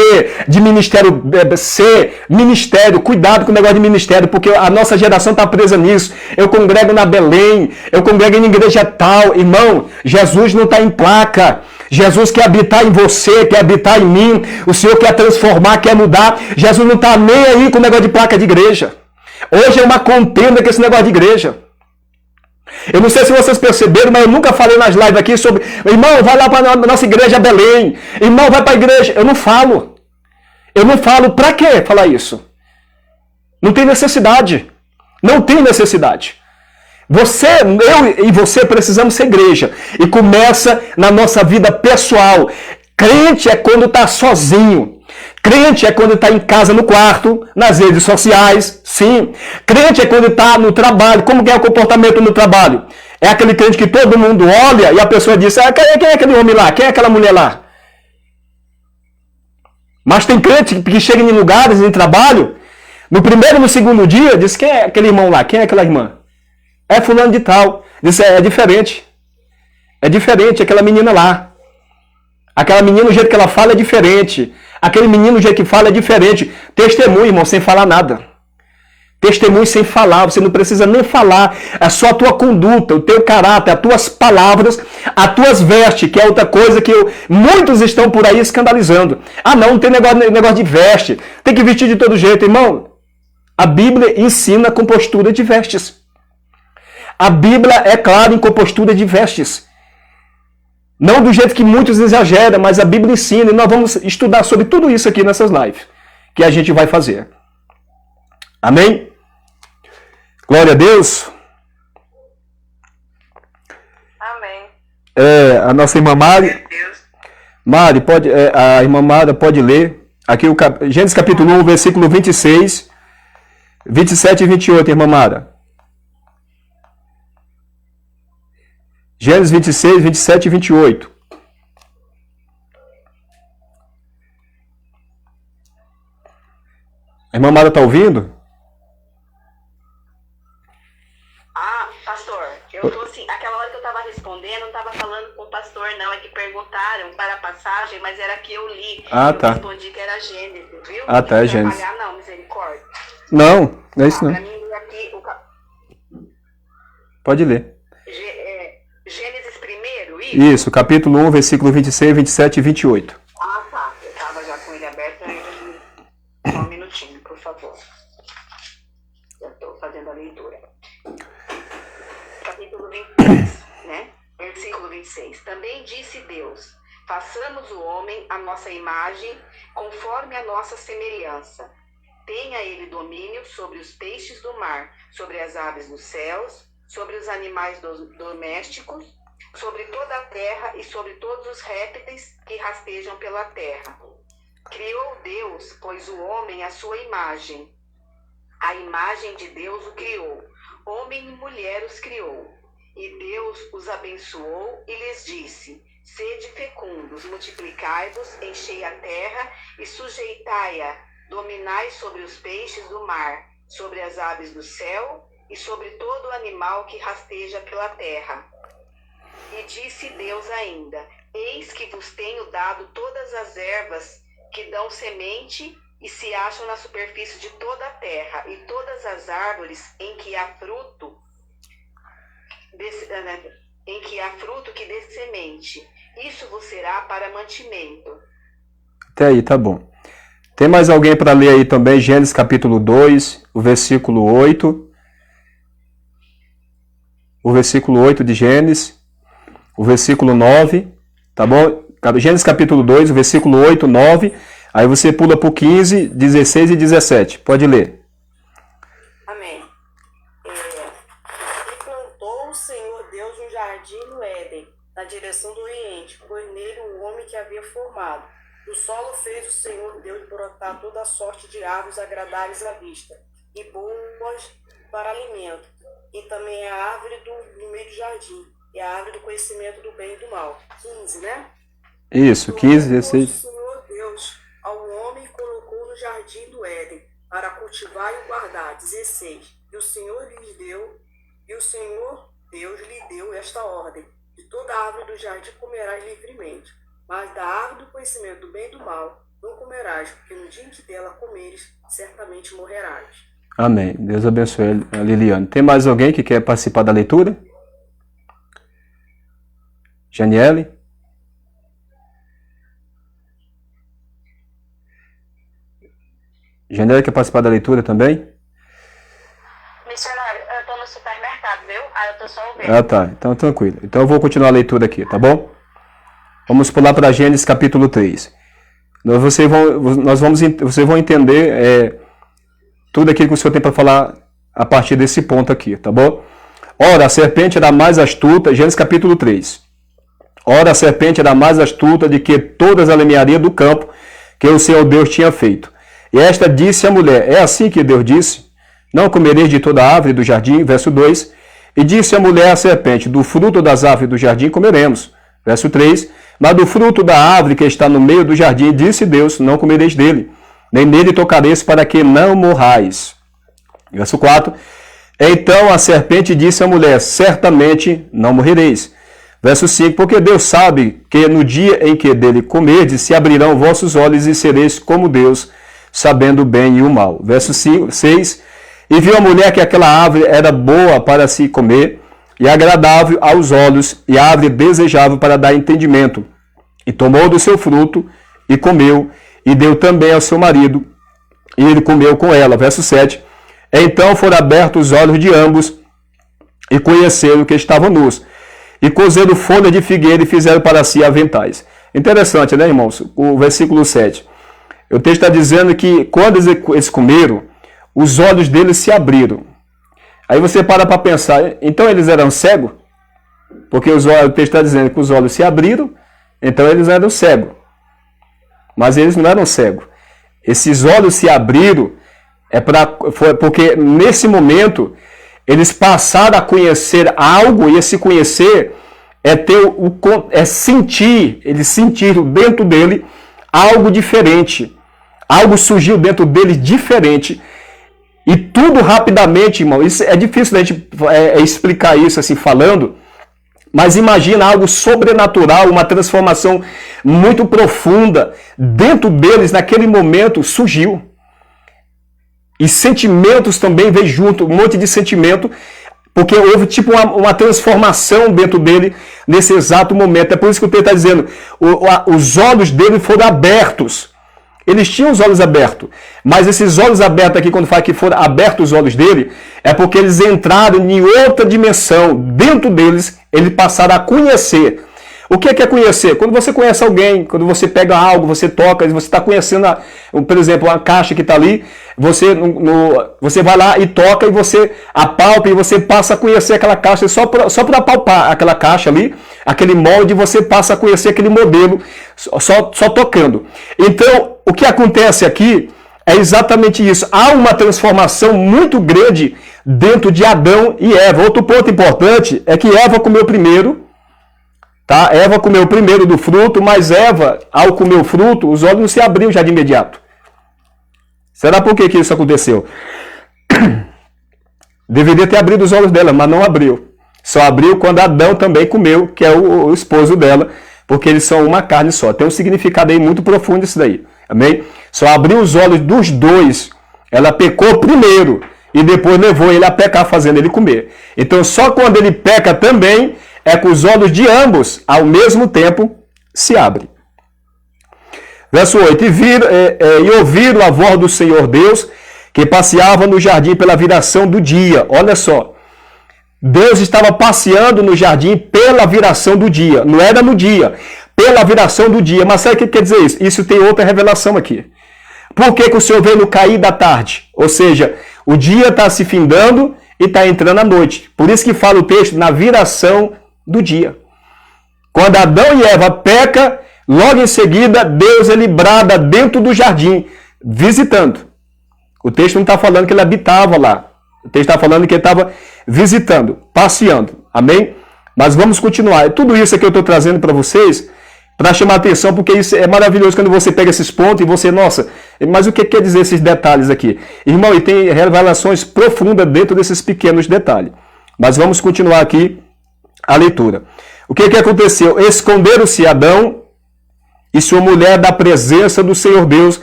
de ministério C, ministério. Cuidado com o negócio de ministério, porque a nossa geração está presa nisso. Eu congrego na Belém, eu congrego em igreja tal. Irmão, Jesus não está em placa. Jesus quer habitar em você, quer habitar em mim. O Senhor quer transformar, quer mudar. Jesus não está nem aí com o negócio de placa de igreja. Hoje é uma contenda com esse negócio de igreja. Eu não sei se vocês perceberam, mas eu nunca falei nas lives aqui sobre, irmão, vai lá para a nossa igreja Belém. Irmão, vai para a igreja. Eu não falo. Para que falar isso? Não tem necessidade. Não tem necessidade. Eu e você precisamos ser igreja. E começa na nossa vida pessoal. Crente é quando está sozinho. Crente é quando está em casa, no quarto, nas redes sociais, sim. Crente é quando está no trabalho. Como que é o comportamento no trabalho? É aquele crente que todo mundo olha e a pessoa diz, quem é aquele homem lá? Quem é aquela mulher lá? Mas tem crente que chega em lugares, em trabalho, no primeiro e no segundo dia, diz, quem é aquele irmão lá? Quem é aquela irmã? É fulano de tal. Diz, é diferente. É diferente, aquela menina lá. Aquela menina, o jeito que ela fala é diferente. Aquele menino, o jeito que fala é diferente. Testemunho, irmão, sem falar nada. Testemunho sem falar. Você não precisa nem falar. É só a tua conduta, o teu caráter, as tuas palavras, as tuas vestes, que é outra coisa que muitos estão por aí escandalizando. Não tem negócio de veste. Tem que vestir de todo jeito. Irmão, a Bíblia ensina com postura de vestes. A Bíblia é clara em compostura de vestes. Não do jeito que muitos exageram, mas a Bíblia ensina, e nós vamos estudar sobre tudo isso aqui nessas lives, que a gente vai fazer. Amém? Glória a Deus. Amém. A nossa irmã Mari, a irmã Mara pode ler aqui o Gênesis capítulo 1, versículo 26, 27 e 28, irmã Mara. Gênesis 26, 27 e 28. A irmã Mara está ouvindo? Pastor, eu tô assim, aquela hora que eu estava respondendo, não estava falando com o pastor, não, é que perguntaram para a passagem, mas era que eu li. Tá. Eu respondi que era Gênesis, viu? Tá, é Gênesis. Não, misericórdia. Não é isso não. Para mim, aqui, Pode ler. Gênesis primeiro, Isso, capítulo 1, versículo 26, 27 e 28. Tá. Eu estava já com ele aberto, só um minutinho, por favor. Já estou fazendo a leitura. Capítulo 26, né? Versículo 26. Também disse Deus: façamos o homem à nossa imagem, conforme a nossa semelhança. Tenha ele domínio sobre os peixes do mar, sobre as aves dos céus, sobre os animais domésticos, sobre toda a terra e sobre todos os répteis que rastejam pela terra. Criou Deus, pois, o homem à sua imagem. A imagem de Deus o criou. Homem e mulher os criou. E Deus os abençoou e lhes disse: sede fecundos, multiplicai-vos, enchei a terra e sujeitai-a, dominai sobre os peixes do mar, sobre as aves do céu e sobre todo animal que rasteja pela terra. E disse Deus ainda: eis que vos tenho dado todas as ervas que dão semente e se acham na superfície de toda a terra, e todas as árvores em que há fruto que dê semente. Isso vos será para mantimento. Até aí, tá bom. Tem mais alguém para ler aí também? Gênesis capítulo 2, o versículo 8. O versículo 8 de Gênesis. O versículo 9. Tá bom? Gênesis capítulo 2, o versículo 8, 9. Aí você pula para o 15, 16 e 17. Pode ler. Amém. E plantou o Senhor Deus um jardim no Éden, na direção do Oriente, pôs nele o homem que havia formado. Do solo fez o Senhor Deus brotar toda a sorte de árvores agradáveis à vista, e boas para alimento, e também a árvore no meio do jardim, e a árvore do conhecimento do bem e do mal. 15, né? Isso, 15, 16. O Senhor Deus ao homem colocou no jardim do Éden, para cultivar e guardar. 16. E o Senhor Deus lhe deu esta ordem: de toda árvore do jardim comerás livremente, mas da árvore do conhecimento do bem e do mal não comerás, porque no dia em que dela comeres, certamente morrerás. Amém. Deus abençoe a Liliane. Tem mais alguém que quer participar da leitura? Janiele? Janiele quer participar da leitura também? Missionário, eu tô no supermercado, viu? Aí eu tô só ouvindo. Tá. Então, tranquilo. Então, eu vou continuar a leitura aqui, tá bom? Vamos pular para Gênesis capítulo 3. Vocês vão entender tudo aquilo que o Senhor tem para falar a partir desse ponto aqui, tá bom? Ora, a serpente era mais astuta, Gênesis capítulo 3. Ora, a serpente era mais astuta de que todas as lemearias do campo que o Senhor Deus tinha feito. E esta disse à mulher: é assim que Deus disse: não comereis de toda árvore do jardim, verso 2. E disse a mulher à serpente: do fruto das árvores do jardim comeremos, verso 3. Mas do fruto da árvore que está no meio do jardim, disse Deus: não comereis dele, nem nele tocareis, para que não morrais. Verso 4. Então a serpente disse à mulher: certamente não morrereis. Verso 5. Porque Deus sabe que no dia em que dele comerdes, se abrirão vossos olhos e sereis como Deus, sabendo o bem e o mal. Verso 6. E viu a mulher que aquela árvore era boa para se comer, e agradável aos olhos, e árvore desejável para dar entendimento. E tomou do seu fruto, e comeu, e deu também ao seu marido, e ele comeu com ela. Verso 7. Então foram abertos os olhos de ambos, e conheceram que estavam nus. E cozeram folha de figueira e fizeram para si aventais. Interessante, né, irmãos? O versículo 7. O texto está dizendo que quando eles comeram, os olhos deles se abriram. Aí você para pensar, então eles eram cegos? Porque o texto está dizendo que os olhos se abriram, então eles eram cegos. Mas eles não eram cegos. Esses olhos se abriram porque nesse momento eles passaram a conhecer algo, e esse conhecer é sentir, eles sentiram dentro dele algo diferente. Algo surgiu dentro dele diferente. E tudo rapidamente, irmão, isso é difícil a gente explicar isso assim falando, mas imagina algo sobrenatural, uma transformação muito profunda dentro deles naquele momento surgiu. E sentimentos também veio junto, um monte de sentimento, porque houve tipo uma transformação dentro dele nesse exato momento. É por isso que o texto está dizendo, os olhos dele foram abertos. Eles tinham os olhos abertos, mas esses olhos abertos aqui, quando fala que foram abertos os olhos dele, é porque eles entraram em outra dimensão. Dentro deles, eles passaram a conhecer. O que é conhecer? Quando você conhece alguém, quando você pega algo, você toca, você está conhecendo, por exemplo, uma caixa que está ali, você vai lá e toca, e você apalpa, e você passa a conhecer aquela caixa, só para apalpar aquela caixa ali, aquele molde, você passa a conhecer aquele modelo, só tocando. Então, o que acontece aqui é exatamente isso. Há uma transformação muito grande dentro de Adão e Eva. Outro ponto importante é que Eva comeu primeiro, tá? Eva comeu primeiro do fruto, mas Eva, ao comer o fruto, os olhos não se abriam já de imediato. Será por que isso aconteceu? Deveria ter abrido os olhos dela, mas não abriu. Só abriu quando Adão também comeu, que é o esposo dela, porque eles são uma carne só. Tem um significado aí muito profundo isso daí. Amém? Só abriu os olhos dos dois. Ela pecou primeiro e depois levou ele a pecar, fazendo ele comer. Então só quando ele peca também é que os olhos de ambos, ao mesmo tempo, se abrem. Verso 8. E ouviram a voz do Senhor Deus, que passeava no jardim pela viração do dia. Olha só. Deus estava passeando no jardim pela viração do dia. Não era no dia, pela viração do dia. Mas sabe o que quer dizer isso? Isso tem outra revelação aqui. Por que o Senhor veio no cair da tarde? Ou seja, o dia está se findando e está entrando a noite. Por isso que fala o texto na viração do dia. Quando Adão e Eva pecam, logo em seguida, Deus ele brada dentro do jardim, visitando. O texto não está falando que ele habitava lá. O texto está falando que ele estava visitando, passeando. Amém? Mas vamos continuar. Tudo isso que eu estou trazendo para vocês, para chamar atenção, porque isso é maravilhoso quando você pega esses pontos e você, nossa, mas o que quer dizer esses detalhes aqui? Irmão, e tem revelações profundas dentro desses pequenos detalhes. Mas vamos continuar aqui a leitura. O que aconteceu? Esconderam-se Adão e sua mulher da presença do Senhor Deus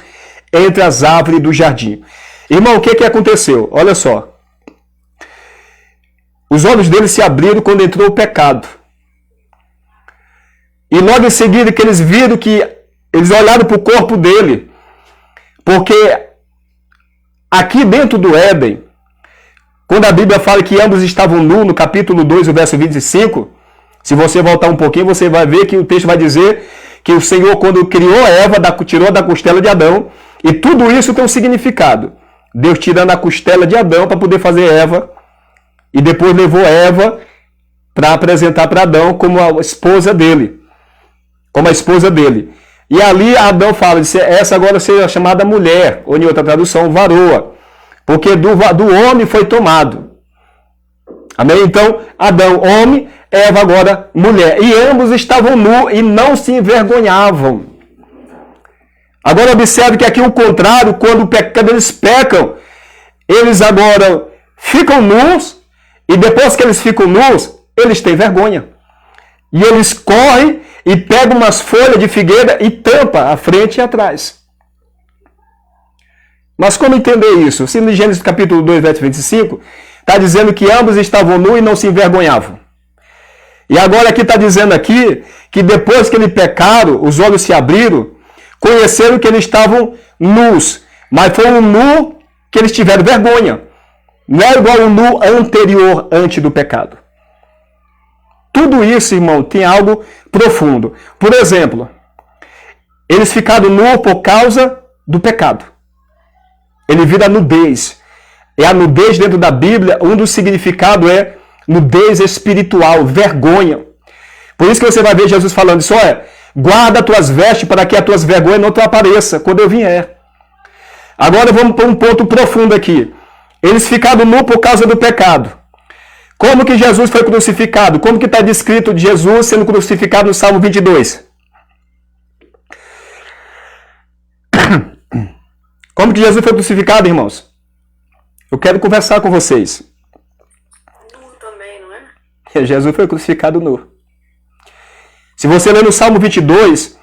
entre as árvores do jardim. Irmão, o que aconteceu? Olha só. Os olhos deles se abriram quando entrou o pecado. E logo em seguida que eles viram que eles olharam para o corpo dele. Porque aqui dentro do Éden, quando a Bíblia fala que ambos estavam nus, no capítulo 2, o verso 25, se você voltar um pouquinho, você vai ver que o texto vai dizer que o Senhor, quando criou Eva, tirou da costela de Adão, e tudo isso tem um significado. Deus tirando a costela de Adão para poder fazer Eva, e depois levou Eva para apresentar para Adão como a esposa dele. Como a esposa dele. E ali Adão fala, essa agora seja chamada mulher, ou em outra tradução, varoa. Porque do homem foi tomado. Amém? Então, Adão, homem, Eva agora, mulher. E ambos estavam nus e não se envergonhavam. Agora observe que aqui o contrário, quando eles pecam, eles agora ficam nus, e depois que eles ficam nus, eles têm vergonha. E eles correm e pegam umas folhas de figueira e tampa a frente e atrás. Mas como entender isso? Se no Gênesis capítulo 2, verso 25, está dizendo que ambos estavam nus e não se envergonhavam. E agora aqui está dizendo aqui que depois que eles pecaram, os olhos se abriram, conheceram que eles estavam nus. Mas foi um nu que eles tiveram vergonha. Não é igual o nu anterior, antes do pecado. Tudo isso, irmão, tem algo profundo. Por exemplo, eles ficaram nus por causa do pecado. Ele vira nudez. E a nudez dentro da Bíblia, um dos significados é nudez espiritual, vergonha. Por isso que você vai ver Jesus falando isso, olha, guarda as tuas vestes para que as tuas vergonhas não te apareçam quando eu vier. Agora vamos para um ponto profundo aqui. Eles ficaram nus por causa do pecado. Como que Jesus foi crucificado? Como que está descrito de Jesus sendo crucificado no Salmo 22? Como que Jesus foi crucificado, irmãos? Eu quero conversar com vocês. Nu também, não é? Jesus foi crucificado nu. Se você ler no Salmo 22,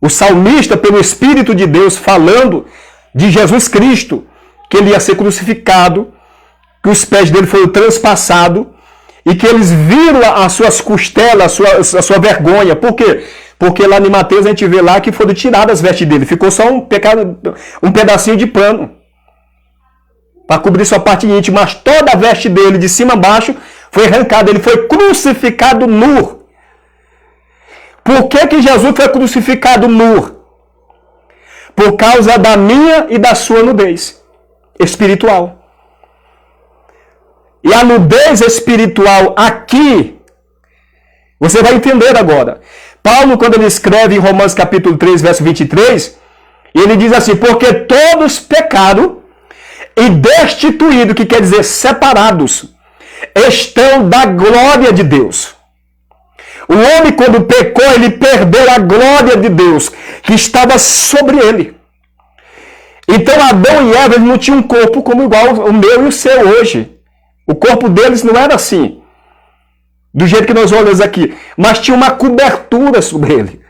o salmista, pelo Espírito de Deus, falando de Jesus Cristo, que ele ia ser crucificado, que os pés dele foram transpassados, e que eles viram as suas costelas, a sua vergonha. Por quê? Porque lá em Mateus a gente vê lá que foram tiradas as vestes dele. Ficou só um pedacinho de pano para cobrir sua parte íntima. Mas toda a veste dele, de cima a baixo, foi arrancada. Ele foi crucificado nu. Por que Jesus foi crucificado nu? Por causa da minha e da sua nudez espiritual. E a nudez espiritual aqui, você vai entender agora. Paulo, quando ele escreve em Romanos capítulo 3, verso 23, ele diz assim, porque todos pecaram e destituídos, que quer dizer separados, estão da glória de Deus. O homem, quando pecou, ele perdeu a glória de Deus, que estava sobre ele. Então, Adão e Eva não tinham um corpo como igual o meu e o seu hoje. O corpo deles não era assim, do jeito que nós olhamos aqui, mas tinha uma cobertura sobre ele.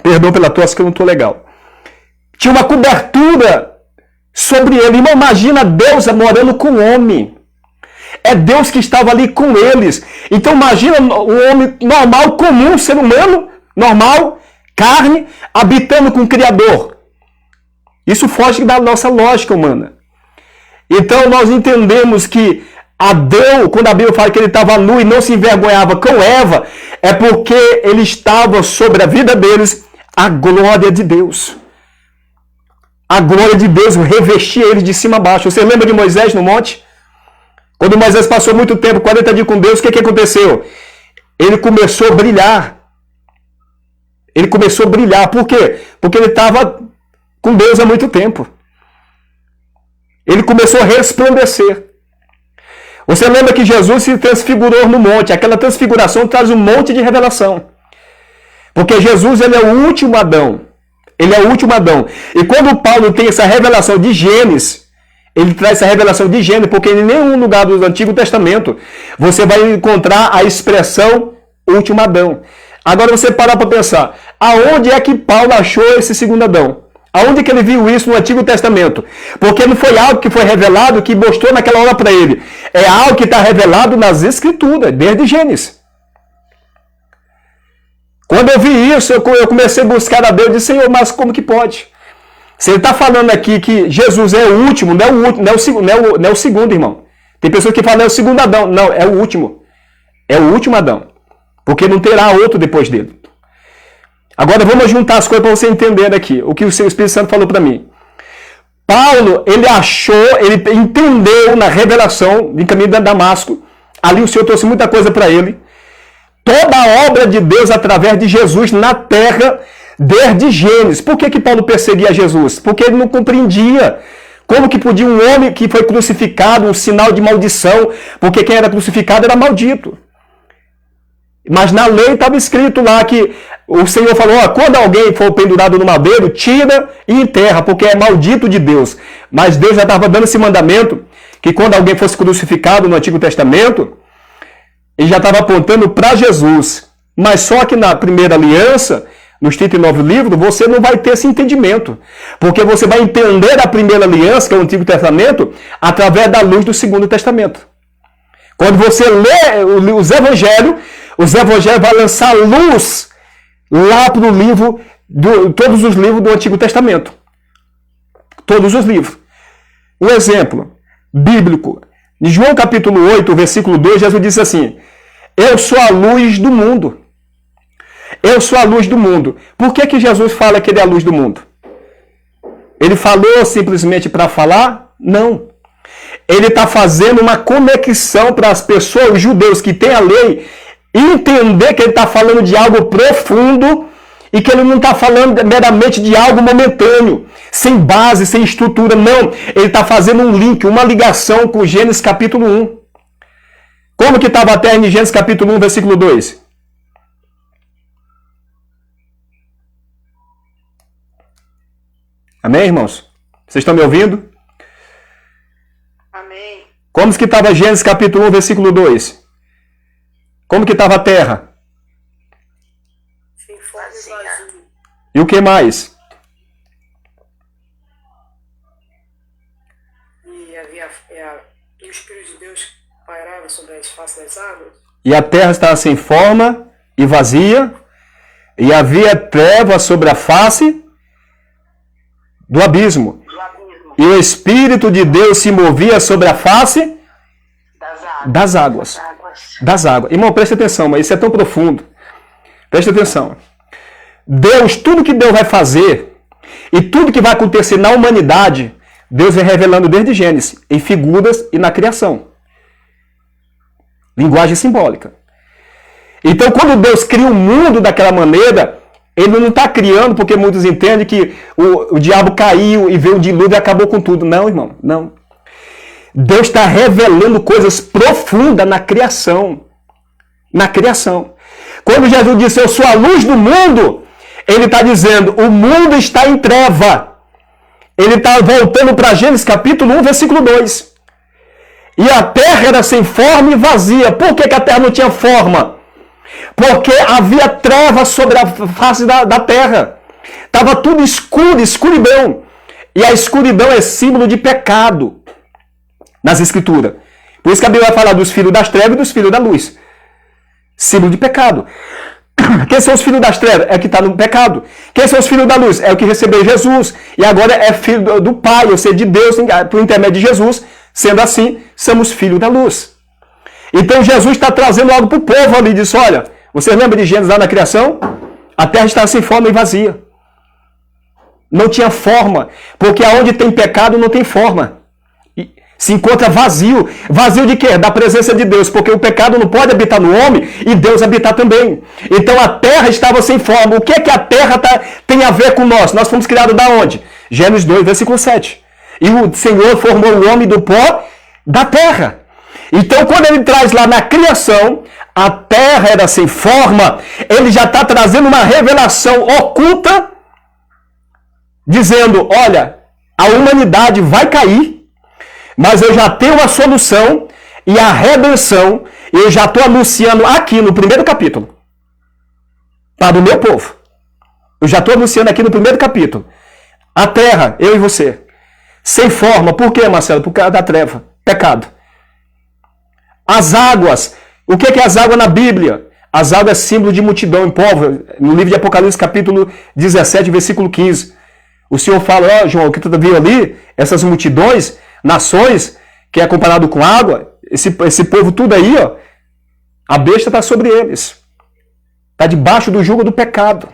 Perdão pela tosse que eu não estou legal. Tinha uma cobertura sobre ele. Irmão, imagina Deus morando com o homem. É Deus que estava ali com eles. Então imagina um homem normal, comum, ser humano, normal, carne, habitando com o Criador. Isso foge da nossa lógica humana. Então nós entendemos que Adão, quando a Bíblia fala que ele estava nu e não se envergonhava com Eva, é porque ele estava sobre a vida deles a glória de Deus. A glória de Deus revestia eles de cima a baixo. Você lembra de Moisés no monte? Quando Moisés passou muito tempo, 40 dias com Deus, o que aconteceu? Ele começou a brilhar. Ele começou a brilhar. Por quê? Porque ele estava com Deus há muito tempo. Ele começou a resplandecer. Você lembra que Jesus se transfigurou no monte. Aquela transfiguração traz um monte de revelação. Porque Jesus, ele é o último Adão. Ele é o último Adão. E quando Paulo tem essa revelação de Gênesis, ele traz essa revelação de Gênesis, porque em nenhum lugar do Antigo Testamento você vai encontrar a expressão último Adão. Agora você parar para pensar, aonde é que Paulo achou esse segundo Adão? Aonde que ele viu isso no Antigo Testamento? Porque não foi algo que foi revelado que mostrou naquela hora para ele. É algo que está revelado nas Escrituras, desde Gênesis. Quando eu vi isso, eu comecei a buscar a Deus e disse, Senhor, mas como que pode? Se ele está falando aqui que Jesus é o último, não é o último, não é o segundo, irmão. Tem pessoas que falam, é o segundo Adão. Não, é o último. É o último Adão. Porque não terá outro depois dele. Agora vamos juntar as coisas para você entender aqui o que o Espírito Santo falou para mim. Paulo, ele entendeu na revelação de caminho de Damasco. Ali o Senhor trouxe muita coisa para ele. Toda a obra de Deus através de Jesus na terra, desde Gênesis. Por que Paulo perseguia Jesus? Porque ele não compreendia como que podia um homem que foi crucificado, um sinal de maldição, porque quem era crucificado era maldito. Mas na lei estava escrito lá que o Senhor falou, quando alguém for pendurado no madeiro, tira e enterra, porque é maldito de Deus. Mas Deus já estava dando esse mandamento, que quando alguém fosse crucificado no Antigo Testamento, ele já estava apontando para Jesus. Mas só que na primeira aliança, nos 39 livros, você não vai ter esse entendimento. Porque você vai entender a primeira aliança, que é o Antigo Testamento, através da luz do Segundo Testamento. Quando você lê os Evangelhos vão lançar luz lá para o livro, todos os livros do Antigo Testamento. Todos os livros. Um exemplo bíblico. Em João capítulo 8, versículo 2, Jesus disse assim: eu sou a luz do mundo. Eu sou a luz do mundo. Por que Jesus fala que ele é a luz do mundo? Ele falou simplesmente para falar? Não. Ele está fazendo uma conexão para as pessoas, os judeus que têm a lei, entender que ele está falando de algo profundo e que ele não está falando meramente de algo momentâneo, sem base, sem estrutura. Não. Ele está fazendo um link, uma ligação com Gênesis capítulo 1. Como que estava a terra em Gênesis capítulo 1, versículo 2? Amém, irmãos? Vocês estão me ouvindo? Amém. Como que estava Gênesis capítulo 1, versículo 2? Como que estava a terra? Sem forma e vazio. E o que mais? E o Espírito de Deus pairava sobre as faces das águas. E a terra estava sem forma e vazia, e havia trevas sobre a face do abismo. E o Espírito de Deus se movia sobre a face das águas. Das águas. Irmão, preste atenção, mas isso é tão profundo. Preste atenção. Deus, tudo que Deus vai fazer e tudo que vai acontecer na humanidade, Deus vem revelando desde Gênesis, em figuras e na criação. Linguagem simbólica. Então, quando Deus cria o mundo daquela maneira, ele não está criando porque muitos entendem que o diabo caiu e veio o dilúvio e acabou com tudo. Não, irmão, não. Deus está revelando coisas profundas na criação. Na criação. Quando Jesus disse, eu sou a luz do mundo, ele está dizendo, o mundo está em treva. Ele está voltando para Gênesis capítulo 1, versículo 2. E a terra era sem forma e vazia. Por que a terra não tinha forma? Porque havia trevas sobre a face da terra. Estava tudo escuro, escuridão. E a escuridão é símbolo de pecado nas Escrituras. Por isso que a Bíblia vai falar dos filhos das trevas e dos filhos da luz. Símbolo de pecado. Quem são os filhos das trevas? É o que está no pecado. Quem são os filhos da luz? É o que recebeu Jesus. E agora é filho do Pai, ou seja, de Deus, por intermédio de Jesus. Sendo assim, somos filhos da luz. Então Jesus está trazendo algo para o povo ali. Diz, olha, você lembra de Gênesis lá na criação? A terra estava sem forma e vazia. Não tinha forma. Porque aonde tem pecado não tem forma. Se encontra vazio. Vazio de quê? Da presença de Deus. Porque o pecado não pode habitar no homem e Deus habitar também. Então a terra estava sem forma. O que é que a terra tem a ver com nós? Nós fomos criados da onde? Gênesis 2, versículo 7. E o Senhor formou o homem do pó da terra. Então quando ele traz lá na criação, a terra era sem forma, ele já está trazendo uma revelação oculta, dizendo, olha, a humanidade vai cair, mas eu já tenho uma solução e a redenção, eu já estou anunciando aqui no primeiro capítulo, para o meu povo. Eu já estou anunciando aqui no primeiro capítulo. A terra, eu e você, sem forma. Por quê, Marcelo? Por causa da treva, pecado. As águas. O que é as águas na Bíblia? As águas é símbolo de multidão em povo. No livro de Apocalipse, capítulo 17, versículo 15. O Senhor fala, ó, João, o que tu viu ali? Essas multidões, nações, que é comparado com água, esse povo tudo aí, ó, a besta está sobre eles. Está debaixo do jugo do pecado.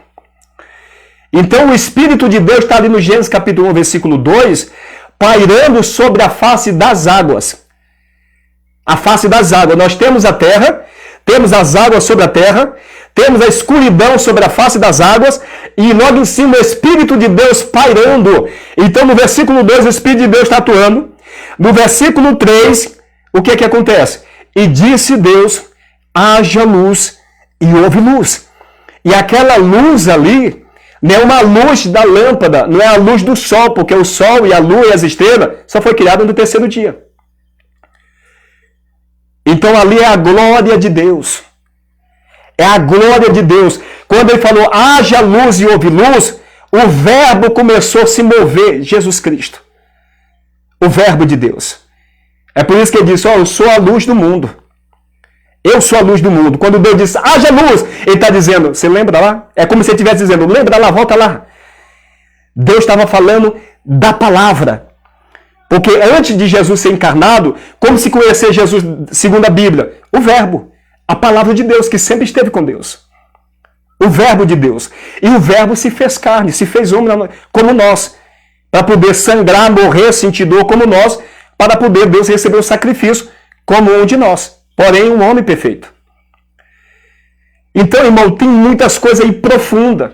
Então o Espírito de Deus está ali no Gênesis capítulo 1, versículo 2, pairando sobre a face das águas. A face das águas. Nós temos a terra, temos as águas sobre a terra, temos a escuridão sobre a face das águas, e logo em cima o Espírito de Deus pairando. Então no versículo 2 o Espírito de Deus está atuando. No versículo 3, o que é que acontece? E disse Deus, haja luz, e houve luz. E aquela luz ali não é uma luz da lâmpada, não é a luz do sol, porque o sol e a lua e as estrelas só foi criado no terceiro dia. Então ali é a glória de Deus. É a glória de Deus. Quando ele falou, haja luz e houve luz, o verbo começou a se mover, Jesus Cristo. O verbo de Deus. É por isso que ele disse, ó, eu sou a luz do mundo. Eu sou a luz do mundo. Quando Deus disse, haja luz, ele está dizendo, você lembra lá? É como se ele estivesse dizendo, lembra lá, volta lá. Deus estava falando da palavra. Porque antes de Jesus ser encarnado, como se conhecer Jesus segundo a Bíblia? O Verbo, a palavra de Deus, que sempre esteve com Deus. O Verbo de Deus. E o Verbo se fez carne, se fez homem como nós, para poder sangrar, morrer, sentir dor como nós, para poder Deus receber o sacrifício como um de nós. Porém, um homem perfeito. Então, irmão, tem muitas coisas aí profundas.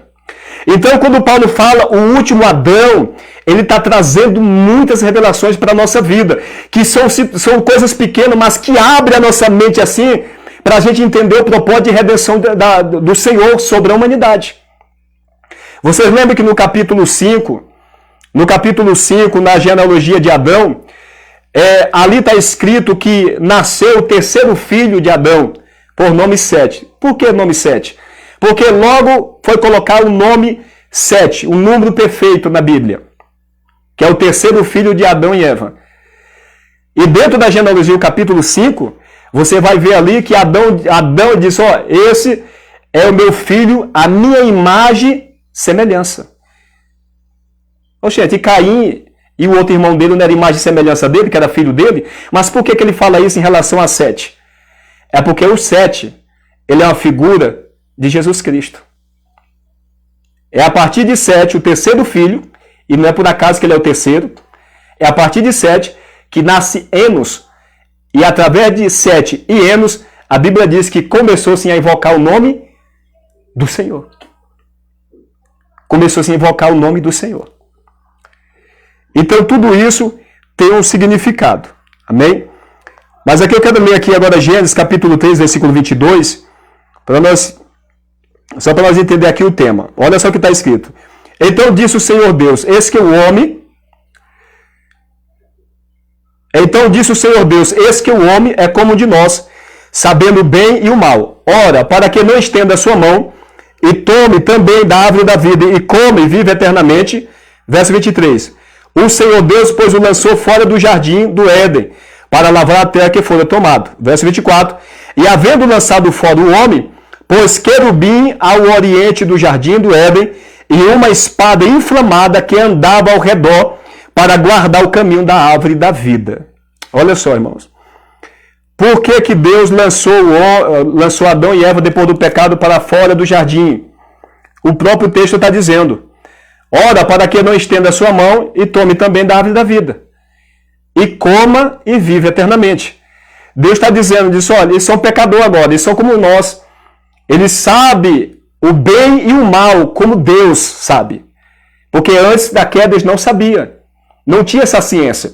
Então, quando Paulo fala o último Adão, ele está trazendo muitas revelações para a nossa vida, que são coisas pequenas, mas que abrem a nossa mente assim, para a gente entender o propósito de redenção do Senhor sobre a humanidade. Vocês lembram que no capítulo 5, na genealogia de Adão, ali está escrito que nasceu o terceiro filho de Adão, por nome Sete. Por que nome Sete? Porque logo foi colocar o nome 7, um número perfeito na Bíblia, que é o terceiro filho de Adão e Eva. E dentro da genealogia, o capítulo 5, você vai ver ali que Adão disse, esse é o meu filho, a minha imagem e semelhança. Oxente, e Caim e o outro irmão dele não era imagem e semelhança dele, que era filho dele? Mas por que ele fala isso em relação a 7? É porque o 7, ele é uma figura de Jesus Cristo. É a partir de 7, o terceiro filho, e não é por acaso que ele é o terceiro, é a partir de 7 que nasce Enos. E através de 7 e Enos, a Bíblia diz que começou-se a invocar o nome do Senhor. Começou-se a invocar o nome do Senhor. Então tudo isso tem um significado. Amém? Mas aqui eu quero ler aqui agora Gênesis capítulo 3, versículo 22, só para nós entender aqui o tema. Olha só o que está escrito. Então disse o Senhor Deus, eis que o homem é como um de nós, sabendo o bem e o mal. Ora, para que não estenda a sua mão, e tome também da árvore da vida, e come e vive eternamente. Verso 23. O Senhor Deus, pois, o lançou fora do jardim do Éden, para lavrar a terra que fora tomado. Verso 24. E havendo lançado fora o homem, pôs querubim ao oriente do jardim do Éden, e uma espada inflamada que andava ao redor, para guardar o caminho da árvore da vida. Olha só, irmãos. Por que Deus lançou Adão e Eva depois do pecado para fora do jardim? O próprio texto está dizendo. Ora, para que não estenda a sua mão e tome também da árvore da vida. E coma e vive eternamente. Deus está dizendo disso, olha, eles são pecadores agora, eles são como nós. Eles sabem o bem e o mal, como Deus sabe. Porque antes da queda eles não sabiam. Não tinha essa ciência.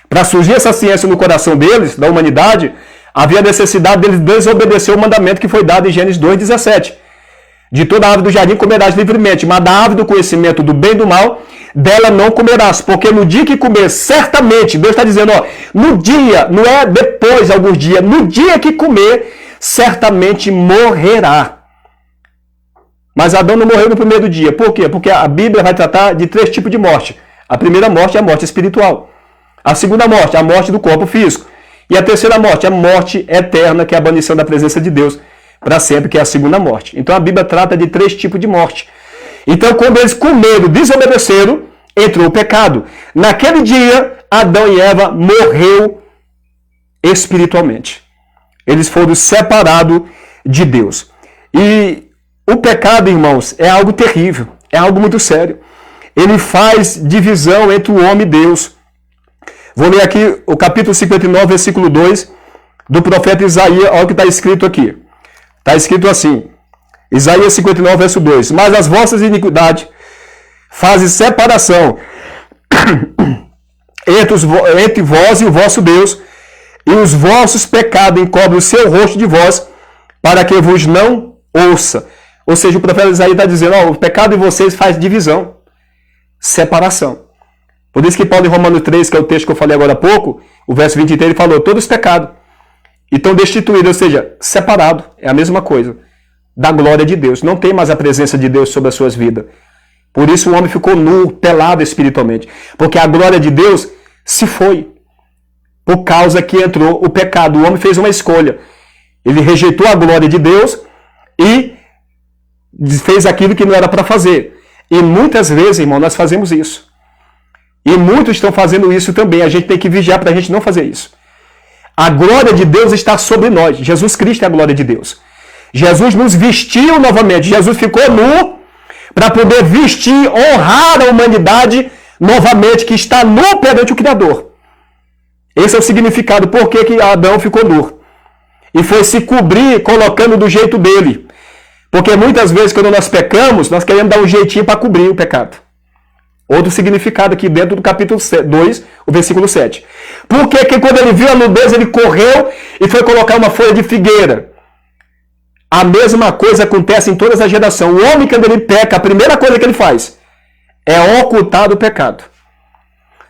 Para surgir essa ciência no coração deles, da humanidade, havia necessidade deles desobedecer o mandamento que foi dado em Gênesis 2,17. De toda a árvore do jardim comerás livremente, mas da árvore do conhecimento do bem e do mal, dela não comerás. Porque no dia que comer, certamente, Deus está dizendo, no dia, não é depois, alguns dias, no dia que comer, certamente morrerá. Mas Adão não morreu no primeiro dia. Por quê? Porque a Bíblia vai tratar de 3 tipos de morte. A primeira morte é a morte espiritual. A segunda morte é a morte do corpo físico. E a terceira morte é a morte eterna, que é a banição da presença de Deus para sempre, que é a segunda morte. Então a Bíblia trata de 3 tipos de morte. Então quando eles comeram, desobedeceram, entrou o pecado. Naquele dia, Adão e Eva morreu espiritualmente. Eles foram separados de Deus. E o pecado, irmãos, é algo terrível, é algo muito sério. Ele faz divisão entre o homem e Deus. Vou ler aqui o capítulo 59, versículo 2, do profeta Isaías, olha o que está escrito aqui. Está escrito assim, Isaías 59, verso 2. Mas as vossas iniquidades fazem separação entre vós e o vosso Deus, e os vossos pecados encobrem o seu rosto de vós, para que vos não ouça. Ou seja, o profeta Isaías está dizendo, o pecado de vocês faz divisão, separação. Por isso que Paulo em Romanos 3, que é o texto que eu falei agora há pouco, o verso 23, ele falou, todos os pecados estão destituídos, ou seja, separado, é a mesma coisa, da glória de Deus. Não tem mais a presença de Deus sobre as suas vidas. Por isso o homem ficou nu, pelado espiritualmente. Porque a glória de Deus se foi. Por causa que entrou o pecado. O homem fez uma escolha. Ele rejeitou a glória de Deus e fez aquilo que não era para fazer. E muitas vezes, irmão, nós fazemos isso. E muitos estão fazendo isso também. A gente tem que vigiar para a gente não fazer isso. A glória de Deus está sobre nós. Jesus Cristo é a glória de Deus. Jesus nos vestiu novamente. Jesus ficou nu para poder vestir, honrar a humanidade novamente, que está nu perante o Criador. Esse é o significado por que Adão ficou nu. E foi se cobrir colocando do jeito dele. Porque muitas vezes quando nós pecamos, nós queremos dar um jeitinho para cobrir o pecado. Outro significado aqui dentro do capítulo 2, o versículo 7. Por que quando ele viu a nudez, ele correu e foi colocar uma folha de figueira? A mesma coisa acontece em todas as gerações. O homem, quando ele peca, a primeira coisa que ele faz é ocultar o pecado.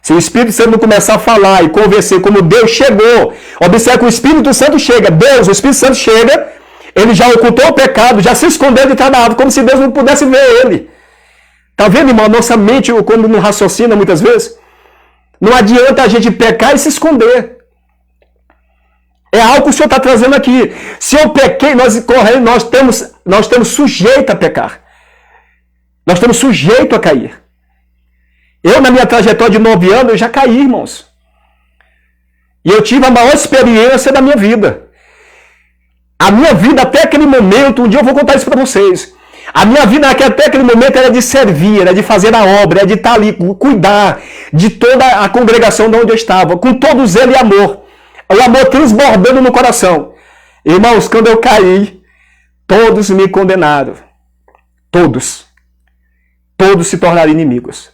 Se o Espírito Santo não começar a falar e convencer como Deus chegou, observe que o Espírito Santo chega, Deus, o Espírito Santo chega, ele já ocultou o pecado, já se escondeu de cada árvore, como se Deus não pudesse ver ele. Está vendo, irmão? Nossa mente, quando não raciocina muitas vezes, não adianta a gente pecar e se esconder. É algo que o Senhor está trazendo aqui. Se eu pequei, nós estamos sujeitos a pecar. Nós estamos sujeitos a cair. Eu, na minha trajetória de 9 anos, eu já caí, irmãos. E eu tive a maior experiência da minha vida. A minha vida até aquele momento, um dia eu vou contar isso para vocês. A minha vida até aquele momento era de servir, era de fazer a obra, era de estar ali, cuidar de toda a congregação de onde eu estava, com todo zelo e amor. O amor transbordando no coração. Irmãos, quando eu caí, todos me condenaram. Todos. Todos se tornaram inimigos.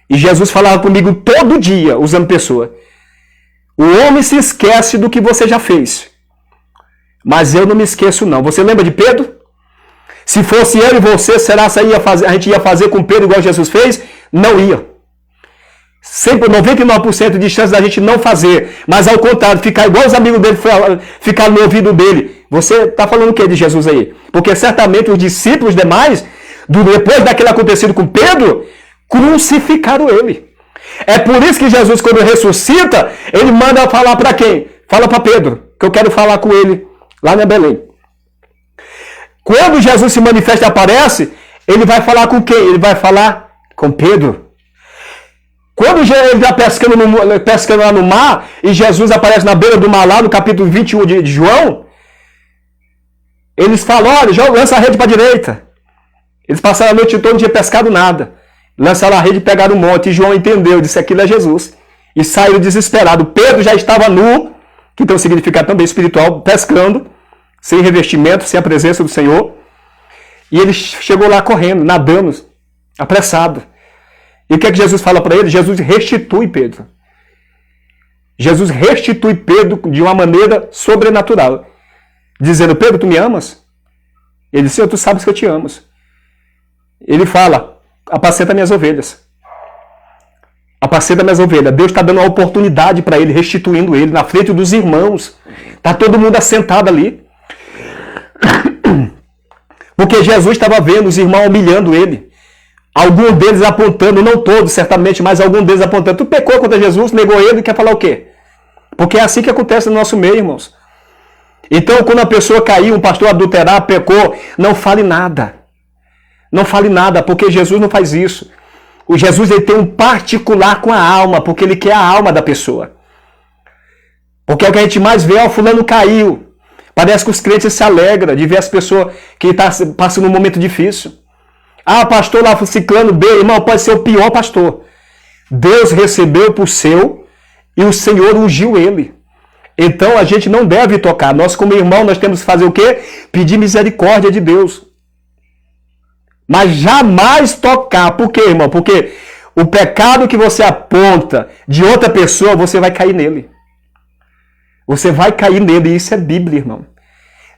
E Jesus falava comigo todo dia, usando pessoa. O homem se esquece do que você já fez. Mas eu não me esqueço, não. Você lembra de Pedro? Se fosse eu e você, será que a gente ia fazer com Pedro igual Jesus fez? Não ia. Sempre 99% de chance da gente não fazer. Mas ao contrário, ficar igual os amigos dele, ficar no ouvido dele. Você está falando o que de Jesus aí? Porque certamente os discípulos demais, depois daquele acontecido com Pedro, crucificaram ele. É por isso que Jesus, quando ressuscita, ele manda falar para quem? Fala para Pedro, que eu quero falar com ele lá na Belém. Quando Jesus se manifesta e aparece, ele vai falar com quem? Ele vai falar com Pedro. Quando ele está pescando lá no mar, e Jesus aparece na beira do mar, lá no capítulo 21 de João, eles falam, olha, lança a rede para a direita. Eles passaram a noite toda, não tinha pescado nada. Lançaram a rede e pegaram um monte. E João entendeu, disse, aquilo é Jesus. E saiu desesperado. Pedro já estava nu, que tem um significado também espiritual, pescando, sem revestimento, sem a presença do Senhor. E ele chegou lá correndo, nadando, apressado. E o que é que Jesus fala para ele? Jesus restitui Pedro. Jesus restitui Pedro de uma maneira sobrenatural. Dizendo, Pedro, tu me amas? Ele disse, tu sabes que eu te amo. Ele fala, apacenta minhas ovelhas. Apacenta minhas ovelhas. Deus está dando uma oportunidade para ele, restituindo ele na frente dos irmãos. Está todo mundo assentado ali. Porque Jesus estava vendo os irmãos humilhando ele. Algum deles apontando, não todos certamente, mas algum deles apontando. Tu pecou contra Jesus, negou ele e quer falar o quê? Porque é assim que acontece no nosso meio, irmãos. Então, quando a pessoa caiu, um pastor adulterar, pecou, não fale nada. Não fale nada, porque Jesus não faz isso. O Jesus ele tem um particular com a alma, porque ele quer a alma da pessoa. Porque é o que a gente mais vê, o fulano caiu. Parece que os crentes se alegram de ver as pessoas que estão passando um momento difícil. Pastor lá, ciclano B, irmão, pode ser o pior pastor. Deus recebeu por seu e o Senhor ungiu ele. Então a gente não deve tocar. Nós como irmão, nós temos que fazer o quê? Pedir misericórdia de Deus. Mas jamais tocar. Por quê, irmão? Porque o pecado que você aponta de outra pessoa, você vai cair nele. Você vai cair nele. E isso é Bíblia, irmão.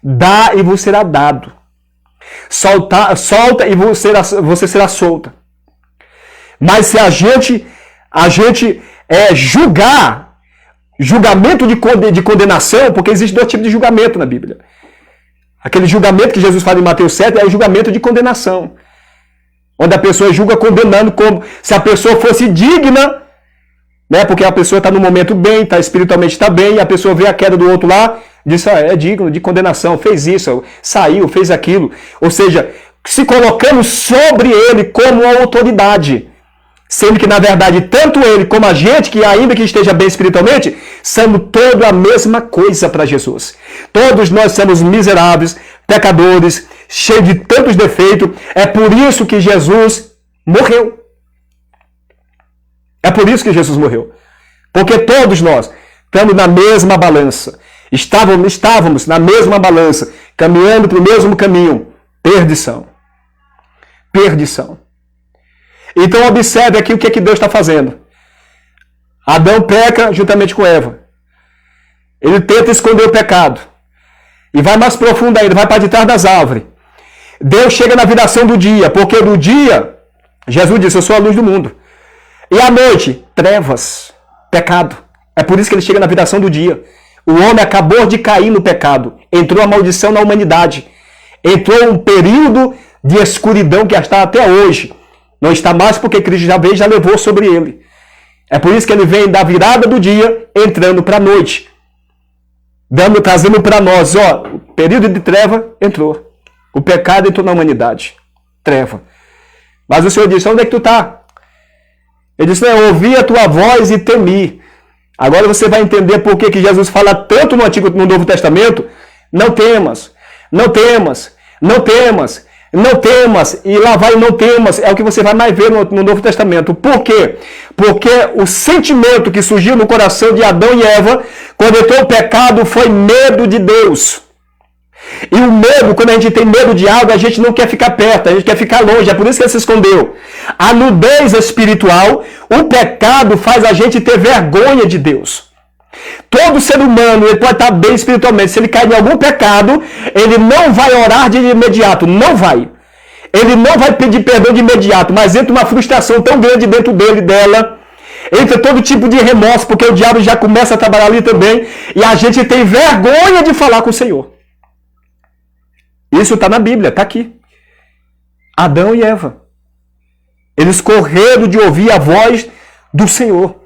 Dá e você será dado. Solta e você será solta. Mas se a gente julgar, julgamento de condenação, porque existe 2 tipos de julgamento na Bíblia. Aquele julgamento que Jesus fala em Mateus 7 é o julgamento de condenação. Onde a pessoa julga condenando como se a pessoa fosse digna, né? Porque a pessoa está no momento bem, espiritualmente está bem, e a pessoa vê a queda do outro lá, diz, é digno de condenação, fez isso, saiu, fez aquilo. Ou seja, se colocando sobre ele como uma autoridade. Sendo que, na verdade, tanto ele como a gente, que ainda que esteja bem espiritualmente, somos todos a mesma coisa para Jesus. Todos nós somos miseráveis, pecadores, cheios de tantos defeitos. É por isso que Jesus morreu. É por isso que Jesus morreu. Porque todos nós estamos na mesma balança. Estávamos na mesma balança, caminhando para o mesmo caminho. Perdição. Perdição. Então observe aqui o que Deus está fazendo. Adão peca juntamente com Eva. Ele tenta esconder o pecado. E vai mais profundo ainda, vai para de trás das árvores. Deus chega na viração do dia, porque no dia, Jesus disse, eu sou a luz do mundo. E à noite, trevas, pecado. É por isso que ele chega na viração do dia. O homem acabou de cair no pecado. Entrou a maldição na humanidade. Entrou um período de escuridão que está até hoje. Não está mais porque Cristo já veio e já levou sobre ele. É por isso que ele vem da virada do dia, entrando para a noite. Trazendo para nós, o período de treva entrou. O pecado entrou na humanidade. Treva. Mas o Senhor disse, onde é que tu está? Ele disse, eu ouvi a tua voz e temi. Agora você vai entender por que Jesus fala tanto no Novo Testamento. Não temas, não temas, não temas, não temas. E lá vai não temas. É o que você vai mais ver no Novo Testamento. Por quê? Porque o sentimento que surgiu no coração de Adão e Eva, quando entrou o pecado, foi medo de Deus. E o medo, quando a gente tem medo de algo, a gente não quer ficar perto, a gente quer ficar longe. É por isso que ele se escondeu. A nudez espiritual, o pecado faz a gente ter vergonha de Deus. Todo ser humano, ele pode estar bem espiritualmente. Se ele cair em algum pecado, ele não vai orar de imediato. Não vai. Ele não vai pedir perdão de imediato. Mas entra uma frustração tão grande dentro dela. Entra todo tipo de remorso, porque o diabo já começa a trabalhar ali também. E a gente tem vergonha de falar com o Senhor. Isso está na Bíblia, está aqui. Adão e Eva. Eles correram de ouvir a voz do Senhor.